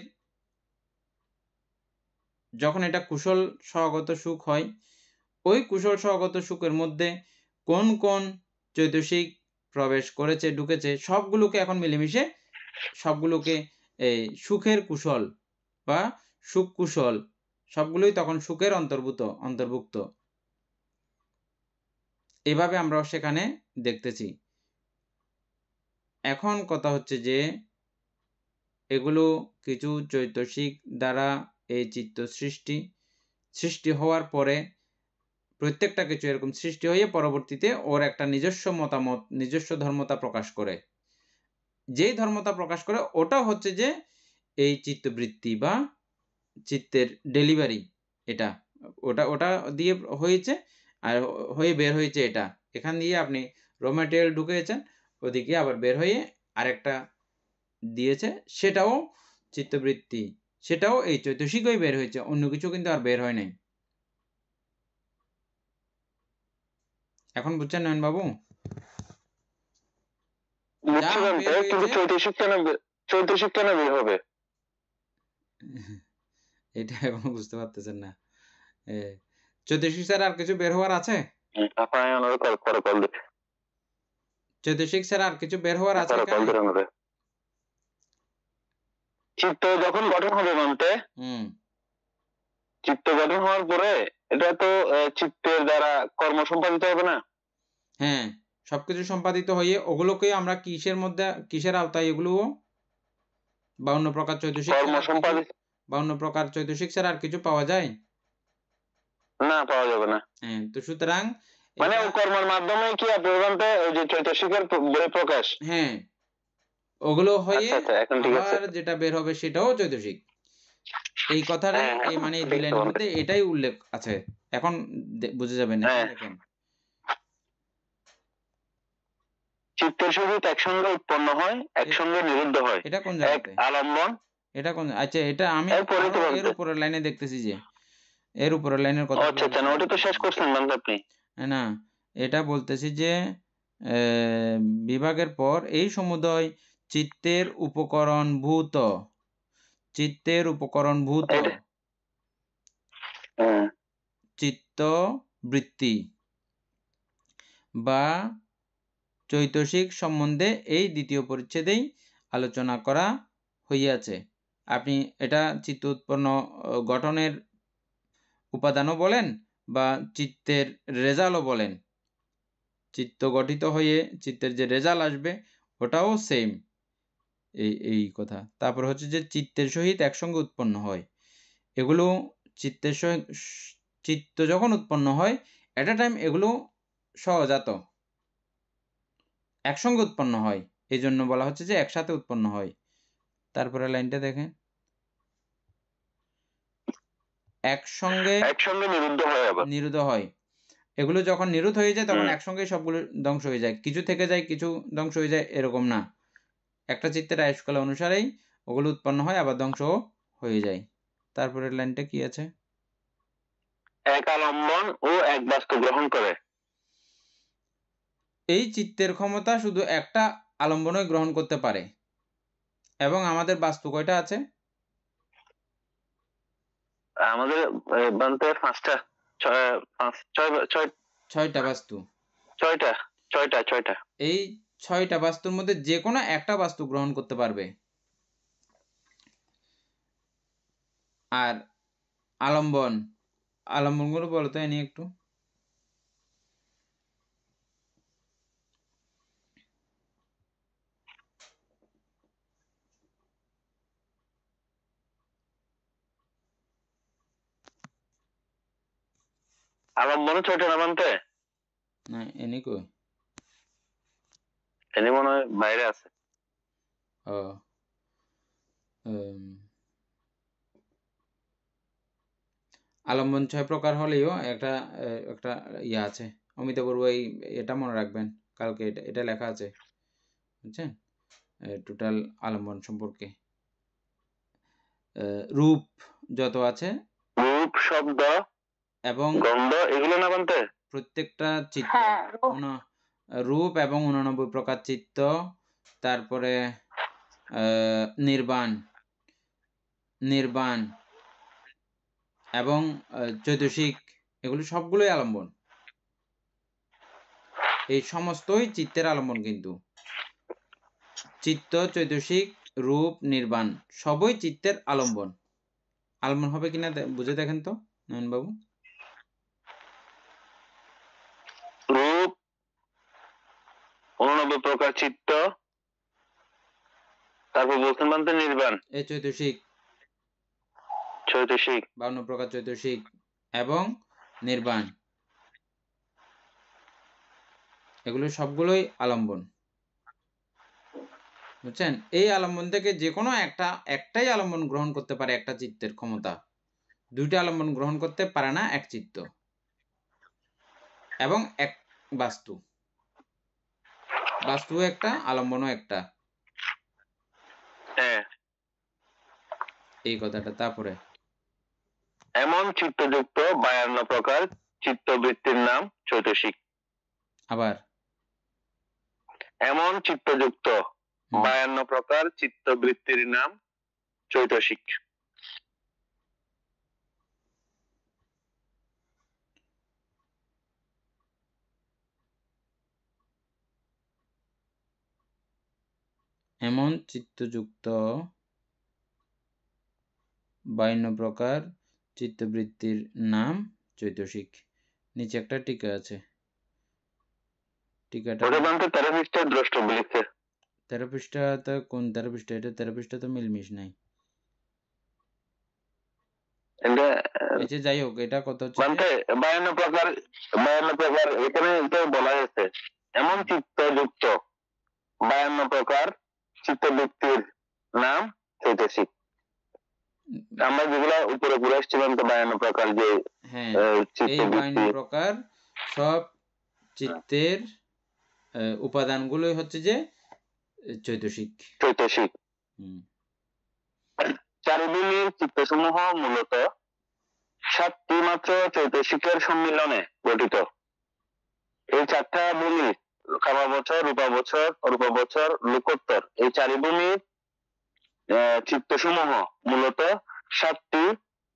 যখন এটা কুশল সহগত সুখ হয়, ওই কুশল সহগত সুখের মধ্যে কোন কোন চৈতসিক প্রবেশ করেছে, ঢুকেছে, সবগুলোকে এখন মিলেমিশে সবগুলোকে এই সুখের কুশল বা সুখ কুশল সবগুলোই তখন সুখের অন্তর্ভুক্ত। এভাবে আমরা সেখানে দেখতেছি। এখন কথা হচ্ছে যে এগুলো কিছু চৈতসিক দ্বারা এই চিত্ত সৃষ্টি হওয়ার পরে প্রত্যেকটা কিছু এরকম সৃষ্টি হয়ে পরবর্তীতে ওর একটা নিজস্ব মতামত, নিজস্ব ধর্মতা প্রকাশ করে। যেই ধর্মতা প্রকাশ করে ওটা হচ্ছে যে এই চিত্তবৃত্তি বা চিত্তের ডেলিভারি, এটা ওটা ওটা দিয়ে হয়েছে আর হয়ে বের হয়েছে এটা। এখান দিয়ে আপনি র ম্যাটেরিয়াল ঢুকিয়েছেন, ওদিকে আবার বের হয়ে আরেকটা দিয়েছে, সেটাও চিত্তবৃত্তি, সেটাও এই চৈতসিকই বের হয়েছে, অন্য কিছু কিন্তু আর বের হয় নাই। এখন বুঝছেন নয়ন বাবু? যা বুঝছি বের কিন্তু হয়েছে চৈতসিক কেন বের হবে? এটা এখন বুঝতে পারতেছেন না। চৈতসিক স্যার আর কিছু বের হওয়ার আছে? চৈতসিক স্যার আর কিছু বের হওয়ার আছে এখানে? চিত্ত যখন গঠন হবে মানতে, চিত্ত গঠন হওয়ার পরে এটা তো চিত্তের দ্বারা কর্ম সম্পাদিত হবে না? হ্যাঁ, সবকিছু সম্পাদিত হয়ে ওগুলোকে আমরা কিসের মধ্যে, কিসের আওতায় এগুলো? 52 প্রকার চৈতসিক কর্ম সম্পাদিত 52 প্রকার চৈতসিক ছাড়া আর কিছু পাওয়া যায় না, পাওয়া যাবে না। হ্যাঁ, তো সুতরাং মানে ওই কর্মের মাধ্যমে কি প্রধানত ওই যে চৈতসিকের প্রকাশ। হ্যাঁ, ওগুলো হয়ে এখন ঠিক আছে, আবার যেটা বের হবে সেটাও চৈতসিক। এই কথাটাই এই মানে এই দুই লাইনের মধ্যে এটাই উল্লেখ আছে। এখন বুঝে যাবেন। দেখেন, চিত্তের সহিত একসঙ্গে উৎপন্ন হয়, একসঙ্গে নিরুদ্ধ হয়। এটা কোন এক জায়গাতে? আলম্বন। এটা কোন? আচ্ছা, এটা আমি এর উপরের লাইনে দেখতেছি যে এর উপরের লাইনের কথা। আচ্ছা আচ্ছা, ওটা তো শেষ করছেন মানে আপনি। না, এটা বলতেছি যে বিভাগের পর এই সমুদয় চিত্তের উপকরণভূত, চিত্তের উপকরণভূত চিত্তবৃত্তি বা চৈতসিক সম্বন্ধে এই দ্বিতীয় পরিচ্ছেদেই আলোচনা করা হইয়াছে। আপনি এটা চিত্ত উৎপন্ন গঠনের উপাদানও বলেন বা চিত্তের রেজাল্টও বলেন, চিত্ত গঠিত হয়ে চিত্তের যে রেজাল্ট আসবে ওটাও সেম এই কথা। তারপর হচ্ছে যে চিত্তের সহিত একসঙ্গে উৎপন্ন হয়, এগুলো চিত্তের সহিত, চিত্ত যখন উৎপন্ন হয় এট এ টাইম এগুলো সহজাত একসঙ্গে উৎপন্ন হয়, এই জন্য বলা হচ্ছে যে একসাথে উৎপন্ন হয়। তারপরে লাইনটা দেখেন, একসঙ্গে নিরুদ্ধ হয়। এগুলো যখন নিরুদ্ধ হয়ে যায় তখন একসঙ্গে সবগুলো ধ্বংস হয়ে যায়, কিছু থেকে যায় কিছু ধ্বংস হয়ে যায়, এরকম না। একটা চিত্তের আয়ুষ্কাল অনুসারেই ওগুলো উৎপন্ন হয় আবার ধ্বংস হয়ে যায়। তারপরের লাইনটা কি আছে? এক আলম্বন ও এক বাস্তু গ্রহণ করে। এই চিত্তের ক্ষমতা শুধু একটা আলম্বনই গ্রহণ করতে পারে। এবং আমাদের বাস্তু কয়টা আছে? আমাদের বানতে পাঁচটা, ছয়টা বাস্তু। ছয়টা। এই 6টা বাস্তুর মধ্যে যে কোনো একটা বাস্তু গ্রহণ করতে পারবে। আর আলম্বনগুলো বলো তো এনে একটু। আলম্বন 6টা না বানতে? না, এনে কই? এনে মনে হয় বাইরে আছে। ও উম, আলম্বন 6 প্রকার হলেও একটা একটা ইয়ে আছে। অমিতা বড়ুয়া এটা মনে রাখবেন, কালকে এটা লেখা আছে, বুঝছেন, টোটাল আলম্বন সম্পর্কে। রূপ যত আছে, রূপ, শব্দ এবং গন্ধ, এগুলো না বলতে প্রত্যেকটা চিত্ত, হ্যাঁ, রূপ। রূপ এবং 89 প্রকার চিত্ত, তারপরে নির্বাণ, নির্বাণ এবং চৈতসিক, এগুলো সবগুলোই আলম্বন। এই সমস্তই চিত্তের আলম্বন। কিন্তু চিত্ত, চৈতসিক, রূপ, নির্বাণ সবই চিত্তের আলম্বন। আলম্বন হবে কিনা বুঝে দেখেন তো নয়নবাবু। রূপ, 89 প্রকার চিত্ত, তারপর বলছেন বলতে নির্বাণ, এই চৈতসিক, চৈতসিক, 52 প্রকার চৈতসিক এবং নির্বাণ, এগুলো সবগুলোই আলম্বন, বুঝছেন। এই আলম্বন থেকে যে কোনো একটাই আলম্বন গ্রহণ করতে পারে একটা চিত্তের ক্ষমতা, দুইটা আলম্বন গ্রহণ করতে পারে না এক চিত্ত এবং এক বাস্তু। বাস্তু একটা, আলম্বনও একটা, হ্যাঁ। এই কথাটা। তারপরে এমন চিত্তযুক্ত 52 প্রকার চিত্তবৃত্তির নাম চৈতসিক। আবার এমন চিত্তযুক্ত 52 প্রকার চিত্তবৃত্তির নাম চৈতসিক। এমন চিত্তযুক্ত 52 প্রকার চিত্তবৃত্তির নাম চৈতসিক। নিচে একটা টিকা আছে, টিকাটা 13 পৃষ্ঠার দ্রষ্টব্য লিখছে। 13 পৃষ্ঠা তো কোন 13 পৃষ্ঠা? এটা 13 পৃষ্ঠা তো মিলমিশ নাই। এই যে যাই হোক, এটা কত হচ্ছে? 52 প্রকার, 52 প্রকার এখানে তো বলা হয়েছে এমন চিত্তযুক্ত 52 প্রকার চিত্তবৃত্তির নাম চৈতসিক। আমরা যেগুলা উপরে ঘুরে আসছিলাম তো 52 প্রকার যে হ্যাঁ, এই 52 প্রকার সব চিত্তের উপাদানগুলোই হচ্ছে যে চৈতসিক। চৈতসিক। চারিভূমির চিত্তসমূহ মূলত 7টি মাত্র চৈতসিকের সম্মিলনে গঠিত। এই 4টা ভূমি, কামাবছর, রূপাবছর, লোকোত্তর, এই চারিভূমির চিত্তসমূহ মূলত 7টি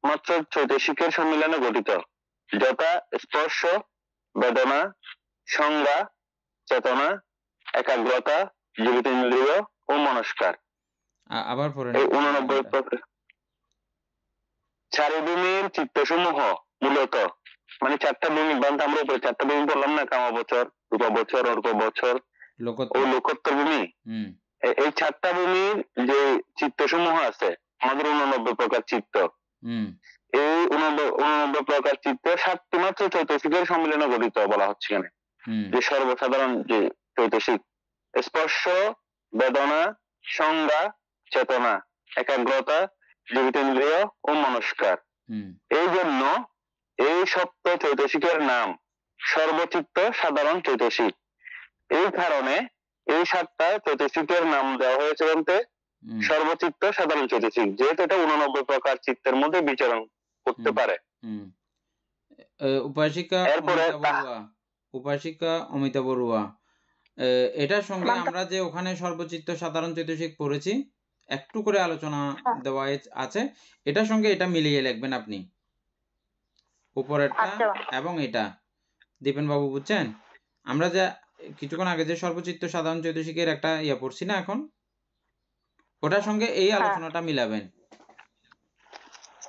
মাত্র চৈতসিকের সম্মিলনে গঠিত, যথা স্পর্শ, বেদনা, সংজ্ঞা, চেতনা, একাগ্রতা, জীবিতেন্দ্রিয় ও মনস্কার। আবার পড়েন। এই 89 প্রকার চারিভূমির চিত্তসমূহ মূলত, মানে 4টা ভূমি বান্ধ, আমরা উপরে 4টা ভূমি বললাম না, কামাবছর, রূপাবছর, অর্কবছর ও লোকোত্তর ভূমি। এই 4টা ভূমির যে চিত্তসমূহ আছে আমাদের 89 প্রকার চিত্ত, এই 89 প্রকার চিত্ত 7টি মাত্র চৈতসিকের সম্মিলনে গঠিত বলা হচ্ছে এখানে। যে সর্বসাধারণ যে চৈতসিক স্পর্শ, বেদনা, সংজ্ঞা, চেতনা, একাগ্রতা, জীবিতেন্দ্রিয় ও মনস্কার। এই জন্য এই সপ্ত চৈতসিকের নাম সর্বচিত্ত সাধারণ চৈতসিক। এই কারণে এই 7টা চৈতসিকের নাম দেওয়া হয়েছে বলতে সর্বচিত্ত সাধারণ চৈতসিক, যেহেতু এটা 89 প্রকার চিত্তের মধ্যে বিচরণ করতে পারে। উপাসিকা অমিতা বড়ুয়া, এটার সঙ্গে আমরা যে ওখানে সর্বচিত্ত সাধারণ চৈতসিক পড়েছি, একটু করে আলোচনা দেওয়া আছে, এটার সঙ্গে এটা মিলিয়ে লিখবেন আপনি, উপরেরটা এবং এটা। দীপেন বাবু বুঝছেন? আমরা যে কিছুক্ষণ আগে যে সর্বচিত্ত সাধারণ চৈতসিকের একটা ইয়ে পড়ছি না এখন, ওটার সঙ্গে এই আলোচনাটা মিলাবেন,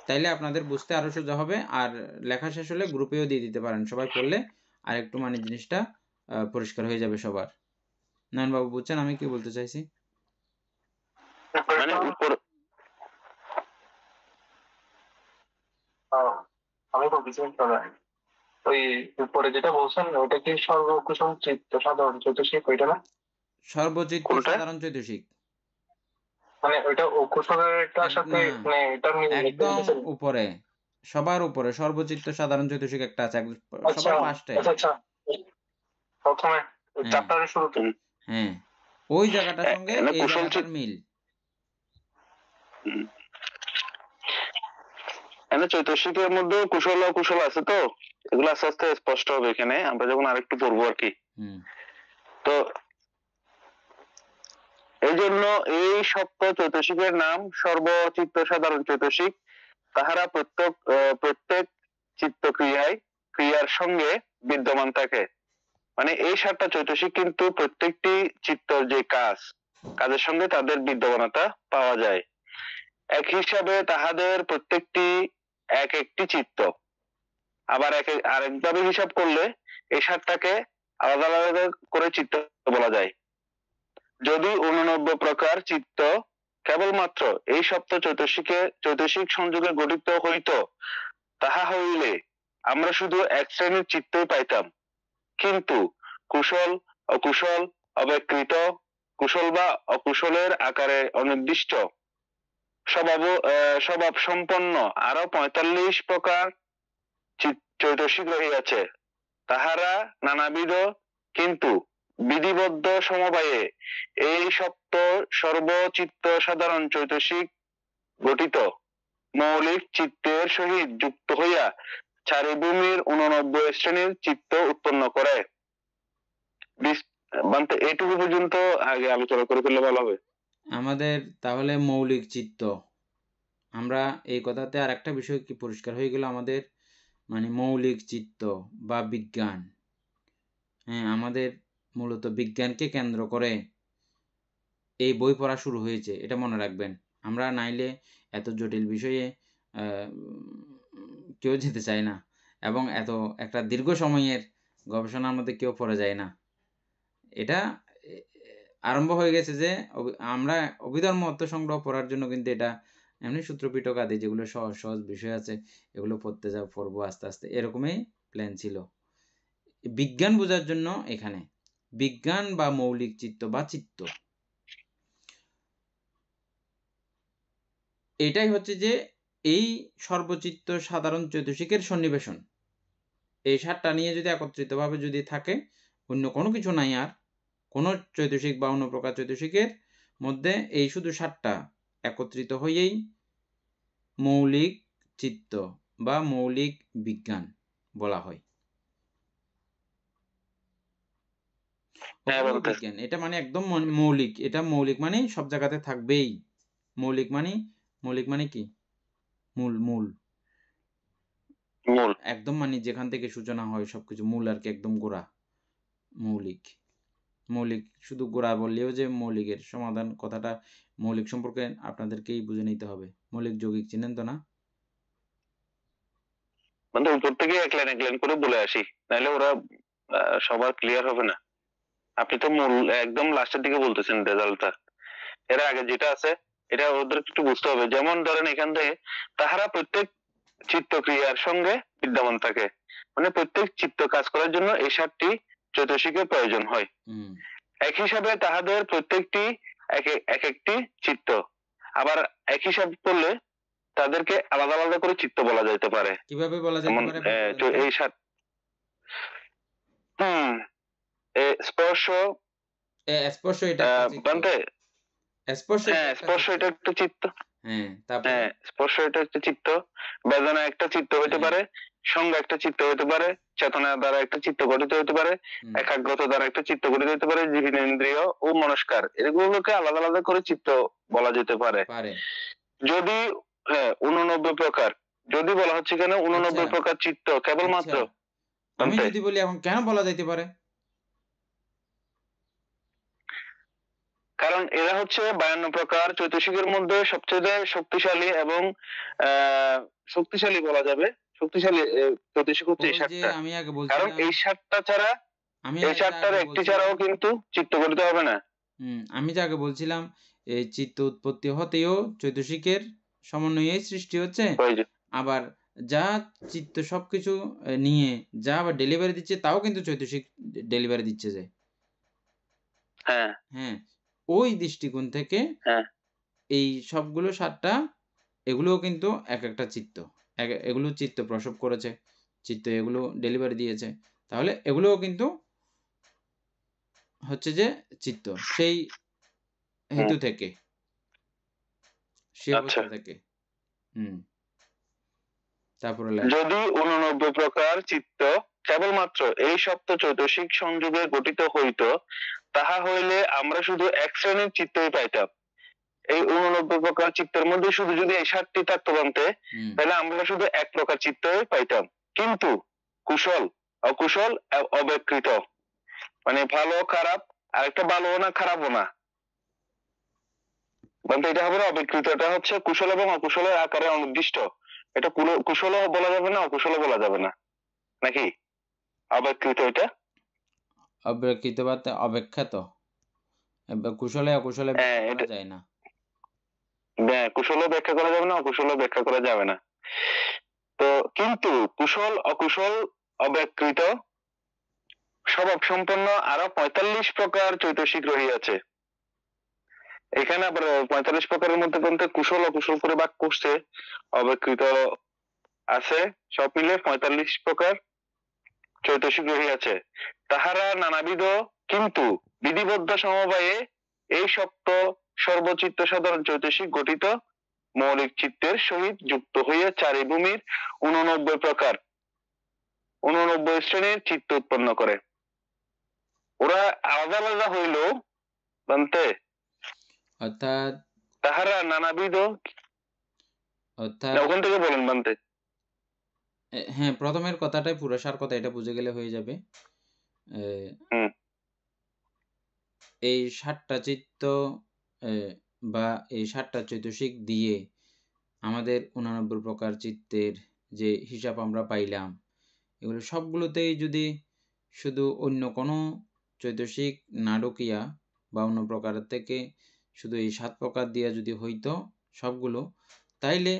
তাইলে আপনাদের বুঝতে আরো সোজা হবে। আর লেখা শেষ হলে গ্রুপেও দিয়ে দিতে পারেন, সবাই পড়লে আর একটু মানে জিনিসটা পরিষ্কার হয়ে যাবে সবার। নয়ন বাবু বুঝছেন আমি কি বলতে চাইছি? আমি তো বুঝতে পারি। ওই উপরে যেটা বলছেন ওটা কি সর্বকুশল চিত্ত সাধারণ চৈতসিক, ওইটা না? সর্বচিত্ত কোনটা? সাধারণ চৈতসিক মানে ওইটা কুশলেরটার সাথে না, মানে এটা একদম উপরে, সবার উপরে সর্বচিত্ত সাধারণ চৈতসিক একটা আছে, আচ্ছা সবার ফার্স্টে। আচ্ছা আচ্ছা প্রথমে হ্যাঁ। চ্যাপ্টারের শুরুতে হ্যাঁ, ওই জায়গাটার সঙ্গে এই কুশল জায়গাটার মিল। চৈতসিকের মধ্যে কুশল অকুশল আছে, তো এগুলো আস্তে আস্তে স্পষ্ট হবে এখানে আমরা যখন আরেকটু পড়বো আর কি। তো এই জন্য এই সপ্ত চৈতসিকের নাম সর্বচিত্ত সাধারণ চৈতসিক। তাহারা প্রত্যেক চিত্ত ক্রিয়ার সঙ্গে বিদ্যমান থাকে। মানে এই 7টা চৈতসিক কিন্তু প্রত্যেকটি চিত্তর যে কাজের সঙ্গে তাদের বিদ্যমানতা পাওয়া যায়। এক হিসাবে তাহাদের প্রত্যেকটি এক একটি চিত্ত। আবার আরেকভাবে হিসাব করলে এই 7টাকে আলাদা আলাদা করে চিত্ত বলা যায়। যদি 89 প্রকার চিত্ত কেবলমাত্র এই সপ্ত চৈতসিক সংযোগে গঠিত হইত, তাহা হইলে আমরা শুধু এক শ্রেণীর চিত্তই পাইতাম। কিন্তু কুশল অকুশল অব্যকৃত, কুশল বা অকুশলের আকারে অনির্দিষ্ট, স্বভাব সম্পন্ন আরো 45 প্রকার চৈতসিক রহিয়াছে। তাহারা নানাবিধ কিন্তু বিধিবদ্ধ সমবায়ে এই সপ্ত সর্বচিত্ত সাধারণ চৈতসিক গঠিত মৌলিক চিত্তের সহিত যুক্ত হইয়া চারিভূমির 89 শ্রেণীর চিত্ত উৎপন্ন করে। এইটুকু পর্যন্ত আগে আলোচনা করে ফেললে ভালো হবে। আমাদের তাহলে মৌলিক চিত্ত, আমরা এই কথাতে আর একটা বিষয় কি পরিষ্কার হয়ে গেল, আমাদের মানে মৌলিক চিত্ত বা বিজ্ঞান। হ্যাঁ, আমাদের মূলত বিজ্ঞানকে কেন্দ্র করে এই বই পড়া শুরু হয়েছে, এটা মনে রাখবেন। আমরা নাইলে এত জটিল বিষয়ে কেউ যেতে চায় না, এবং এত একটা দীর্ঘ সময়ের গবেষণার মধ্যে কেউ পড়ে যায় না। এটা আরম্ভ হয়ে গেছে যে আমরা অভিধর্ম অর্থ সংগ্রহ পড়ার জন্য, কিন্তু এটা এমনি সূত্রপিটক আদি যেগুলো সহজ সহজ বিষয় আছে এগুলো পড়বো আস্তে আস্তে, এরকমই প্ল্যান ছিল। বিজ্ঞান বোঝার জন্য এখানে বিজ্ঞান বা মৌলিক চিত্ত বা চিত্ত, এটাই হচ্ছে যে এই সর্বচিত্ত সাধারণ চৈতসিকের সন্নিবেশন। এই 7টা নিয়ে যদি একত্রিতভাবে যদি থাকে, অন্য কোনো কিছু নাই, আর কোনো চৈতসিক বা অন্য প্রকার চৈতসিকের মধ্যে এই শুধু 7টা একত্রিত হয়েই মৌলিক চিত্ত বা মৌলিক বিজ্ঞান বলা হয়। বিজ্ঞান এটা মানে একদম মৌলিক, এটা মৌলিক মানে সব জায়গাতে থাকবেই। মৌলিক মানে কি? মূল একদম, মানে যেখান থেকে সূচনা হয় সবকিছু, মূল আর কি, একদম গোড়া। মৌলিক শুধু গোড়া বললেও যে মৌলিকের সমাধান, কথাটা মৌলিক সম্পর্কে আপনাদেরকেই বুঝে নিতে হবে। মৌলিক যৌগিক চিনেন তো না? মানে উপর থেকে এক লাইন করে বলে আসি, নাহলে ওরা সবার ক্লিয়ার হবে না। আপনি তো মূল একদম লাস্টের দিকে বলতেছেন রেজাল্টটা, এর আগে যেটা আছে এটা ওদের একটু বুঝতে হবে। যেমন ধরেন এখান থেকে তাহারা প্রত্যেক চিত্ত ক্রিয়ার সঙ্গে বিদ্যমান থাকে, মানে প্রত্যেক চিত্ত কাজ করার জন্য এই 7টি চৈতসিকের প্রয়োজন হয়। এক হিসাবে তাহাদের প্রত্যেকটি এক একটি চিত্ত। আবার এক হিসাব করলে তাদেরকে আলাদা আলাদা করে চিত্ত বলা যেতে পারে। কিভাবে বলা যেতে পারে? এই 7 স্পর্শ এটা স্পর্শ এটা একটা চিত্ত। স্পর্শ এটা একটা চিত্ত, বেদনা একটা চিত্ত হইতে পারে, সংজ্ঞা একটা চিত্ত হইতে পারে, চেতনা দ্বারা একটা চিত্ত গঠিত হইতে পারে, একাগ্রতা দ্বারা একটা চিত্ত গঠিত হইতে পারে, জীবনেন্দ্রিয় ও মনস্কার এগুলোকে আলাদা আলাদা করে চিত্ত বলা যেতে পারে। যদি 89 প্রকার, যদি বলা হচ্ছে কেন 89 প্রকার চিত্ত কেবলমাত্র, আমি যদি বলি এখন কেন বলা যাইতে পারে? কারণ এরা হচ্ছে 52 প্রকার চৈতসিকের মধ্যে সবচেয়ে শক্তিশালী এবং শক্তিশালী বলা যাবে। শক্তিশালী চৈতসিক হচ্ছে এই 7টা। কারণ এই 7টা ছাড়া, এই 7টার একটি ছাড়াও কিন্তু চিত্ত গঠিত হবে না। আমি যে আগে বলছিলাম এই চিত্ত উৎপত্তি হতেও চৈতসিকের সমন্বয়ে সৃষ্টি হচ্ছে, আবার যা চিত্ত সবকিছু নিয়ে যা আবার ডেলিভারি দিচ্ছে তাও কিন্তু চৈতসিক ডেলিভারি দিচ্ছে। যে হ্যাঁ হ্যাঁ, ওই দৃষ্টিকোণ থেকে হ্যাঁ এই সবগুলো ৭টা এগুলোও কিন্তু এক একটা চিত্ত। এগুলো চিত্ত প্রসব করেছে। চিত্ত এগুলো ডেলিভারি দিয়েছে। তাহলে এগুলোও কিন্তু হচ্ছে যে চিত্ত। সেই হেতু থেকে, সেই আচ্ছা। অবস্থা থেকে। হুম। তারপরে লেখ। যদি 89 প্রকার চিত্ত কেবলমাত্র এই সপ্ত চৈতসিক সংযোগে গঠিত হইত, তাহা হইলে আমরা শুধু এক শ্রেণীর চিত্তই পাইতাম। এই 89 প্রকার চিত্তের মধ্যে শুধু যদি এই 7টি থাকতো বান্তে, হুম। তাহলে আমরা শুধু এক প্রকার চিত্তই পাইতাম। কিন্তু কুশল, অকুশল, অব্যকৃত, মানে ভালো খারাপ, আরেকটা ভালোও না খারাপও না, বলতে এটা হবে না অবিকৃত। এটা হচ্ছে কুশল এবং অকুশলের আকারে অনির্দিষ্ট। এটা কুশলও বলা যাবে না, অকুশলও বলা যাবে না, নাকি অবিকৃত এটা? অব্যকৃত বা অব্যাখ্যাত। কুশলে অকুশলে হ্যাঁ, ব্যাখ্যা করা এটা যায় না। কুশলও ব্যাখ্যা করা যাবে না, অকুশলও ব্যাখ্যা করা যাবে না। তো কিন্তু কুশল, অকুশল, অব্যকৃত, স্বভাব সম্পন্ন আরো 45 প্রকার চৈতসিক রহিয়াছে। এখানে আবার 45 প্রকারের মধ্যে বলতে কুশল অকুশল করে ভাগ করছে, অব্যকৃত আছে, সব মিলে 45 প্রকার চৈতসিক রহিয়াছে। তাহারা নানাবিধ, কিন্তু বিধিবদ্ধ সমবায়ে এই সপ্ত সর্বচিত্ত সাধারণ চৈতসিক গঠিত মৌলিক চিত্তের সহিত যুক্ত হইয়া চারিভূমির 89 প্রকার 89 শ্রেণীর চিত্ত উৎপন্ন করে। ওরা আলাদা আলাদা হইল বান্তে, অর্থাৎ তাহারা নানাবিধ, অর্থাৎ ওখান থেকে বলেন বান্তে। হ্যাঁ, প্রথমের কথাটাই পুরো সার কথা, এটা বুঝে গেলে হয়ে যাবে। হুম এই ৭টা চিত্ত বা এই ৭টা চৈতসিক দিয়ে আমাদের 89 প্রকার চিত্তের যে হিসাব আমরা পাইলাম, এগুলো সবগুলোতেই যদি শুধু অন্য কোনো চৈতসিক না ঢুকিয়া বা অন্য প্রকারের থেকে শুধু এই ৭ প্রকার দিয়া যদি হইতো সবগুলো, তাইলে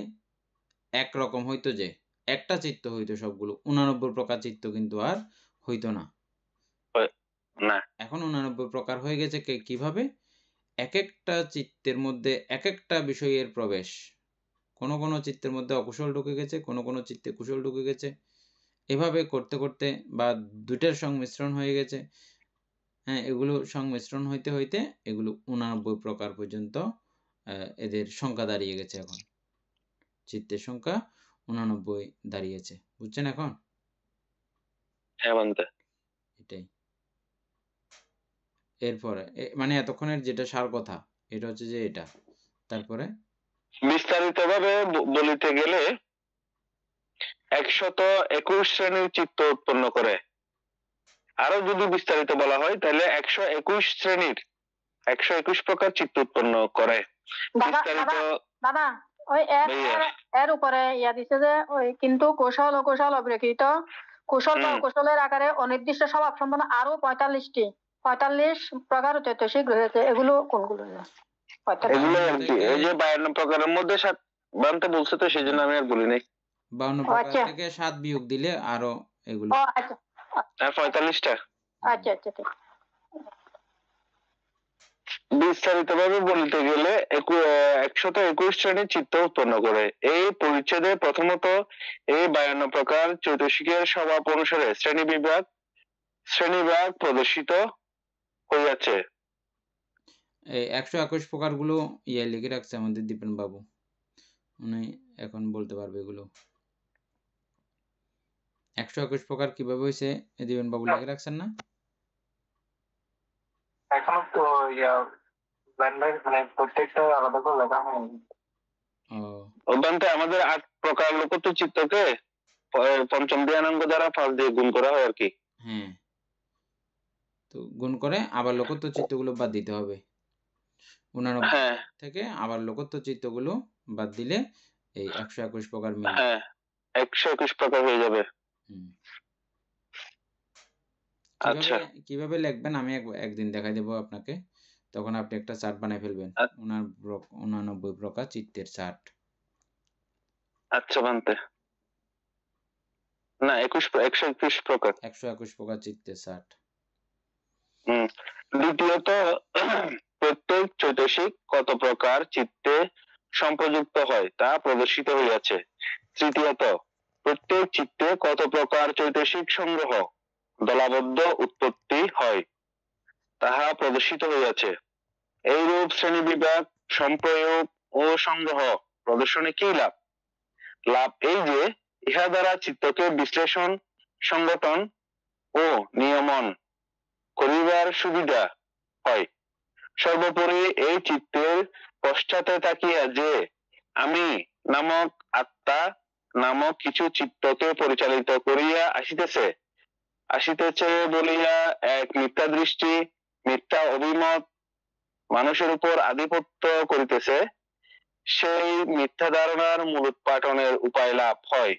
একরকম হইতো, যে একটা চিত্ত হইতো সবগুলো। 89 প্রকার চিত্ত কিন্তু আর হইতো না। না, এখন 89 প্রকার হয়ে গেছে কিভাবে? এক একটা চিত্তের মধ্যে এক একটা বিষয়ের প্রবেশ। কোনো কোনো চিত্তের মধ্যে অকুশল ঢুকে গেছে, কোনো কোনো চিত্তে কুশল ঢুকে গেছে। এভাবে করতে করতে বা দুইটার সংমিশ্রণ হয়ে গেছে। হ্যাঁ, এগুলো সংমিশ্রণ হইতে হইতে এগুলো 89 প্রকার পর্যন্ত এদের সংখ্যা দাঁড়িয়ে গেছে। এখন চিত্তের সংখ্যা 89 দাঁড়িয়েছে। বুঝছেন এখন? হ্যাঁ বান্তে। এটাই। এরপরে মানে এতক্ষণের যেটা সার কথা, এটা হচ্ছে যে এটা। তারপরে বিস্তারিত ভাবে বলিতে গেলে 121 শ্রেণীর চিত্ত উৎপন্ন করে। আরো যদি বিস্তারিত বলা হয় তাহলে 121 শ্রেণীর 121 প্রকার চিত্ত উৎপন্ন করে। বিস্তারিত দাদা ওই এর উপরে ইয়া দিছে যে ওই কিন্তু কৌশল অকুশল অব্যকৃত, কুশল বা অকুশলের আকারে অনির্দিষ্ট স্বভাব সম্পন্ন আরো 45 প্রকার চৈতসিক রয়েছে। এগুলো কোনগুলো? এগুলো এই যে 52 প্রকারের মধ্যে 7 বানতে বলছে, তো সেই জন্য আমি আর বলি নাই। 52 প্রকার থেকে 7 বিয়োগ দিলে আরো এগুলো। আচ্ছা, আর 45টা। আচ্ছা আচ্ছা ঠিক। বিস্তারিত ভাবে বলতে গেলে 121 শ্রেণীর চিত্ত উৎপন্ন করে। এই পরিচ্ছেদে প্রথমত এই 52 প্রকার চৈতসিকের স্বভাব অনুসারে শ্রেণীবিভাগ প্রদর্শিত হইয়াছে। এই 121 প্রকার গুলো ইয়ে লিখে রাখছে আমাদের দীপেন বাবু, উনি এখন বলতে পারবে এগুলো 121 প্রকার কিভাবে হয়েছে। দীপেন বাবু লিখে রাখছেন না? এখনো তো মানে প্রত্যেকটা আলাদা করে লেখা হয়নি। অভ্যন্তে আমাদের 8 প্রকার লোকত্ব চিত্তকে পঞ্চম ধ্যানাঙ্গ দ্বারা 5 দিয়ে গুণ করা হয় আর কি। হ্যাঁ, তো গুণ করে আবার লোকত্ব চিত্তগুলো বাদ দিতে হবে। 89 থেকে আবার লোকত্ব চিত্তগুলো বাদ দিলে এই 121 প্রকার মিলবে। হ্যাঁ, 121 প্রকার হয়ে যাবে। আচ্ছা, কিভাবে লিখবেন আমি একদিন দেখাই দেব আপনাকে, তখন আপনি একটা চার্ট বানাই ফেলবেন 89 প্রকার চিত্তের চার্ট। আচ্ছা বানতে না 121 প্রকার 121 প্রকার চিত্তের চার্ট। দ্বিতীয়ত প্রত্যেক চৈতসিক কত প্রকার চিত্তে সম্পযুক্ত হয় তা প্রদর্শিত হইয়াছে। তৃতীয়ত প্রত্যেক চিত্তে কত প্রকার চৈতসিক সংগ্রহ দলাবদ্ধ উৎপত্তি হয় তাহা প্রদর্শিত হইয়াছে। এইরূপ শ্রেণী বিভাগ, সম্প্রয়োগ ও সংগ্রহ প্রদর্শনে কি লাভ? লাভ এই যে ইহা দ্বারা চিত্তকে বিশ্লেষণ, সংগঠন ও নিয়মন করিবার সুবিধা হয়। সর্বোপরি এই চিত্তের পশ্চাতে তাকিয়া যে আমি নামক আত্মা নামক কিছু চিত্তকে পরিচালিত করিয়া আসিতেছে বলিয়া এক মিথ্যা দৃষ্টি, মিথ্যা অভিমত মানুষের উপর আধিপত্য করিতেছে, সেই মিথ্যা ধারণার মূলোৎপাটনের উপায় লাভ হয়।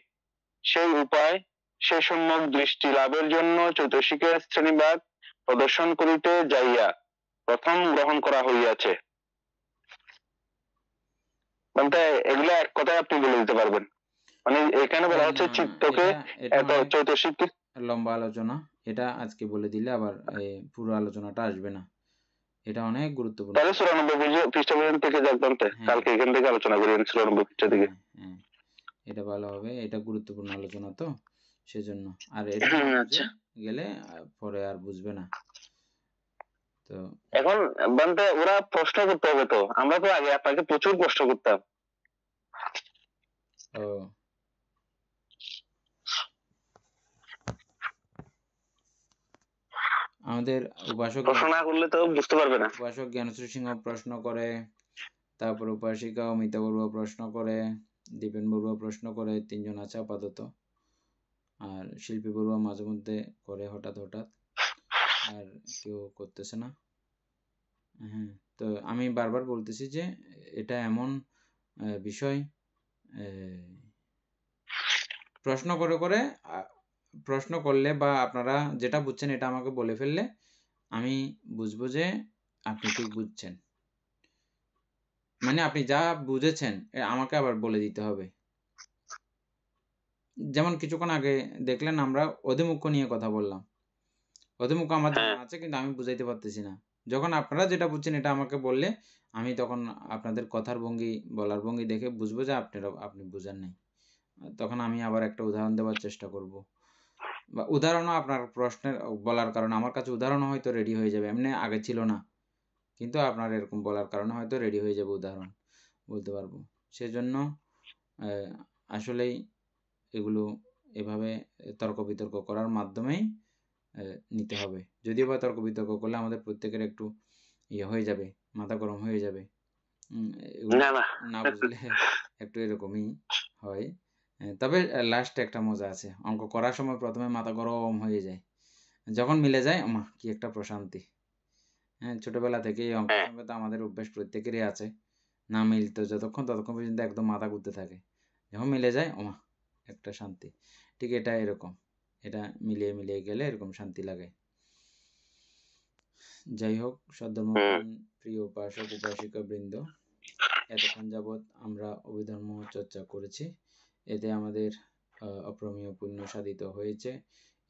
সেই উপায়, সে সম্যক দৃষ্টি লাভের জন্য চৈতসিকের শ্রেণীবাদ প্রদর্শন করিতে যাইয়া প্রথম গ্রহণ করা হইয়াছে। মানে এগুলো এক কথায় আপনি বলে দিতে পারবেন? মানে এখানে বলা হচ্ছে চিত্তকে এত চৈতসিক লম্বা আলোচনা, এটা আজকে বলে দিলে আবার পুরো আলোচনাটা আসবে না। এটা অনেক গুরুত্বপূর্ণ। তাহলে 94 পৃষ্ঠা পর্যন্ত থেকে যাবেন, কালকে এখান থেকে আলোচনা করি 94 পৃষ্ঠা থেকে। এটা ভালো হবে, এটা গুরুত্বপূর্ণ আলোচনা তো সেজন্য। আর এটা গেলে পরে আর বুঝবে না। তো এখন বলতে ওরা প্রশ্ন করতে হবে, তো আমরা তো আগে আপনাকে প্রচুর প্রশ্ন করতাম। ও আমাদের উপাসক প্রশ্ন না করলে তো বুঝতে পারবে না। উপাসক জ্ঞানশ্রী সিংহ প্রশ্ন করে, তারপর উপাসিকা অমিতা বড়ুয়া প্রশ্ন করে, দীপেন বড়ুয়া প্রশ্ন করে, তিনজন আছে আপাতত। আর শিল্পী বড়ুয়া মাঝে মধ্যে করে হঠাৎ, আর কেউ করতেছে না। হ্যাঁ, তো আমি বারবার বলতেছি যে এটা এমন বিষয়, প্রশ্ন প্রশ্ন করলে বা আপনারা যেটা বুঝছেন এটা আমাকে বলে ফেললে আমি বুঝবো যে আপনি ঠিক বুঝছেন। মানে আপনি যা বুঝেছেন আমাকে আবার বলে দিতে হবে। যেমন কিছুক্ষণ আগে দেখলেন আমরা অধিমুখ্য নিয়ে কথা বললাম। অধিমুখ্য আমার জানা আছে, কিন্তু আমি বুঝাইতে পারতেছি না। যখন আপনারা যেটা বুঝছেন এটা আমাকে বললে আমি তখন আপনাদের কথার ভঙ্গি, বলার ভঙ্গি দেখে বুঝবো যে আপনি বুঝেন নাই। তখন আমি আবার একটা উদাহরণ দেওয়ার চেষ্টা করব, বা উদাহরণও আপনার প্রশ্নের বলার কারণে আমার কাছে উদাহরণও হয়তো রেডি হয়ে যাবে। এমনি আগে ছিল না, কিন্তু আপনার এরকম বলার কারণে হয়তো রেডি হয়ে যাবে, উদাহরণ বলতে পারবো। সেজন্য আসলেই এগুলো এভাবে তর্ক বিতর্ক করার মাধ্যমেই নিতে হবে। যদিও বা তর্ক বিতর্ক করলে আমাদের প্রত্যেকের একটু হয়ে যাবে, মাথা গরম হয়ে যাবে। না বুঝলে একটু এরকমই হয়। তবে লাস্টে একটা মজা আছে, অঙ্ক করার সময় প্রথমে মাথা গরম হয়ে যায়, যখন মিলে যায় মা কি একটা প্রশান্তি। হ্যাঁ, ছোটবেলা থেকে এই অঙ্ক সঙ্গে তো আমাদের অভ্যাস প্রত্যেকেরই আছে, না মিলতো ততক্ষণ পর্যন্ত একদম মাথা ঘুরতে থাকে, যখন মিলে যায় ওমা একটা শান্তি। ঠিক এটা এরকম, এটা মিলিয়ে গেলে এরকম শান্তি লাগে। যাই হোক, সদ্ধর্মপ্রাণ প্রিয় উপাসক উপাসিকা বৃন্দ, এতক্ষণ যাবৎ আমরা অভিধর্ম চর্চা করেছি। এতে আমাদের অপ্রমেয় পুণ্য সাধিত হয়েছে।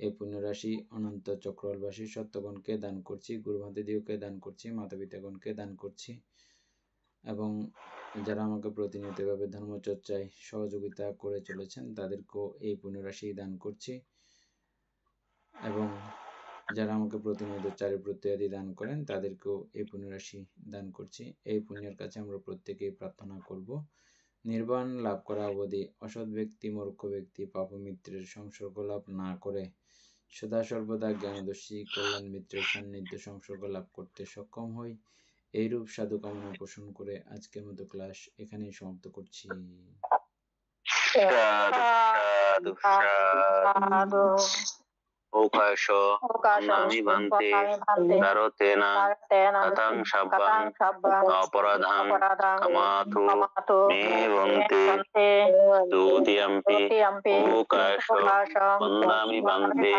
এই পুণ্যরাশি অনন্ত চক্রবাসী সত্যগণকে দান করছি, গুরুমাতাদিওকে দান করছি, মাতা পিতাগণকে দান করছি, এবং যারা আমাকে প্রতিনিয়ত এভাবে ধর্মচর্চায় সহযোগিতা করে চলেছেন তাদেরকেও এই পুণ্যরাশি দান করছি, এবং যারা আমাকে প্রতিনিয়ত চারিপ্রত্যয়াদি দান করেন তাদেরকেও এই পুণ্যরাশি দান করছি। এই পুণ্যের কাছে আমরা প্রত্যেকেই প্রার্থনা করব নির্বাণ লাভ করা অবধি অসৎ ব্যক্তি, মূর্খ ব্যক্তি, পাপমিত্রের সংসর্গ লাভ না করে সদা সর্বদা জ্ঞানদর্শী কল্যাণ মিত্রের সান্নিধ্য সংসর্গ লাভ করতে সক্ষম হই। এইরূপ সাধু কামনা পোষণ করে আজকের মতো ক্লাস এখানেই সমাপ্ত করছি। ওকাশ নামি ভান্তে দারতেনা তথাং সাব্বাং অপরাধাং ক্ষমাতু মে বন্তে দুতিয়ম্পি ওকাশ বন্দামি ভান্তে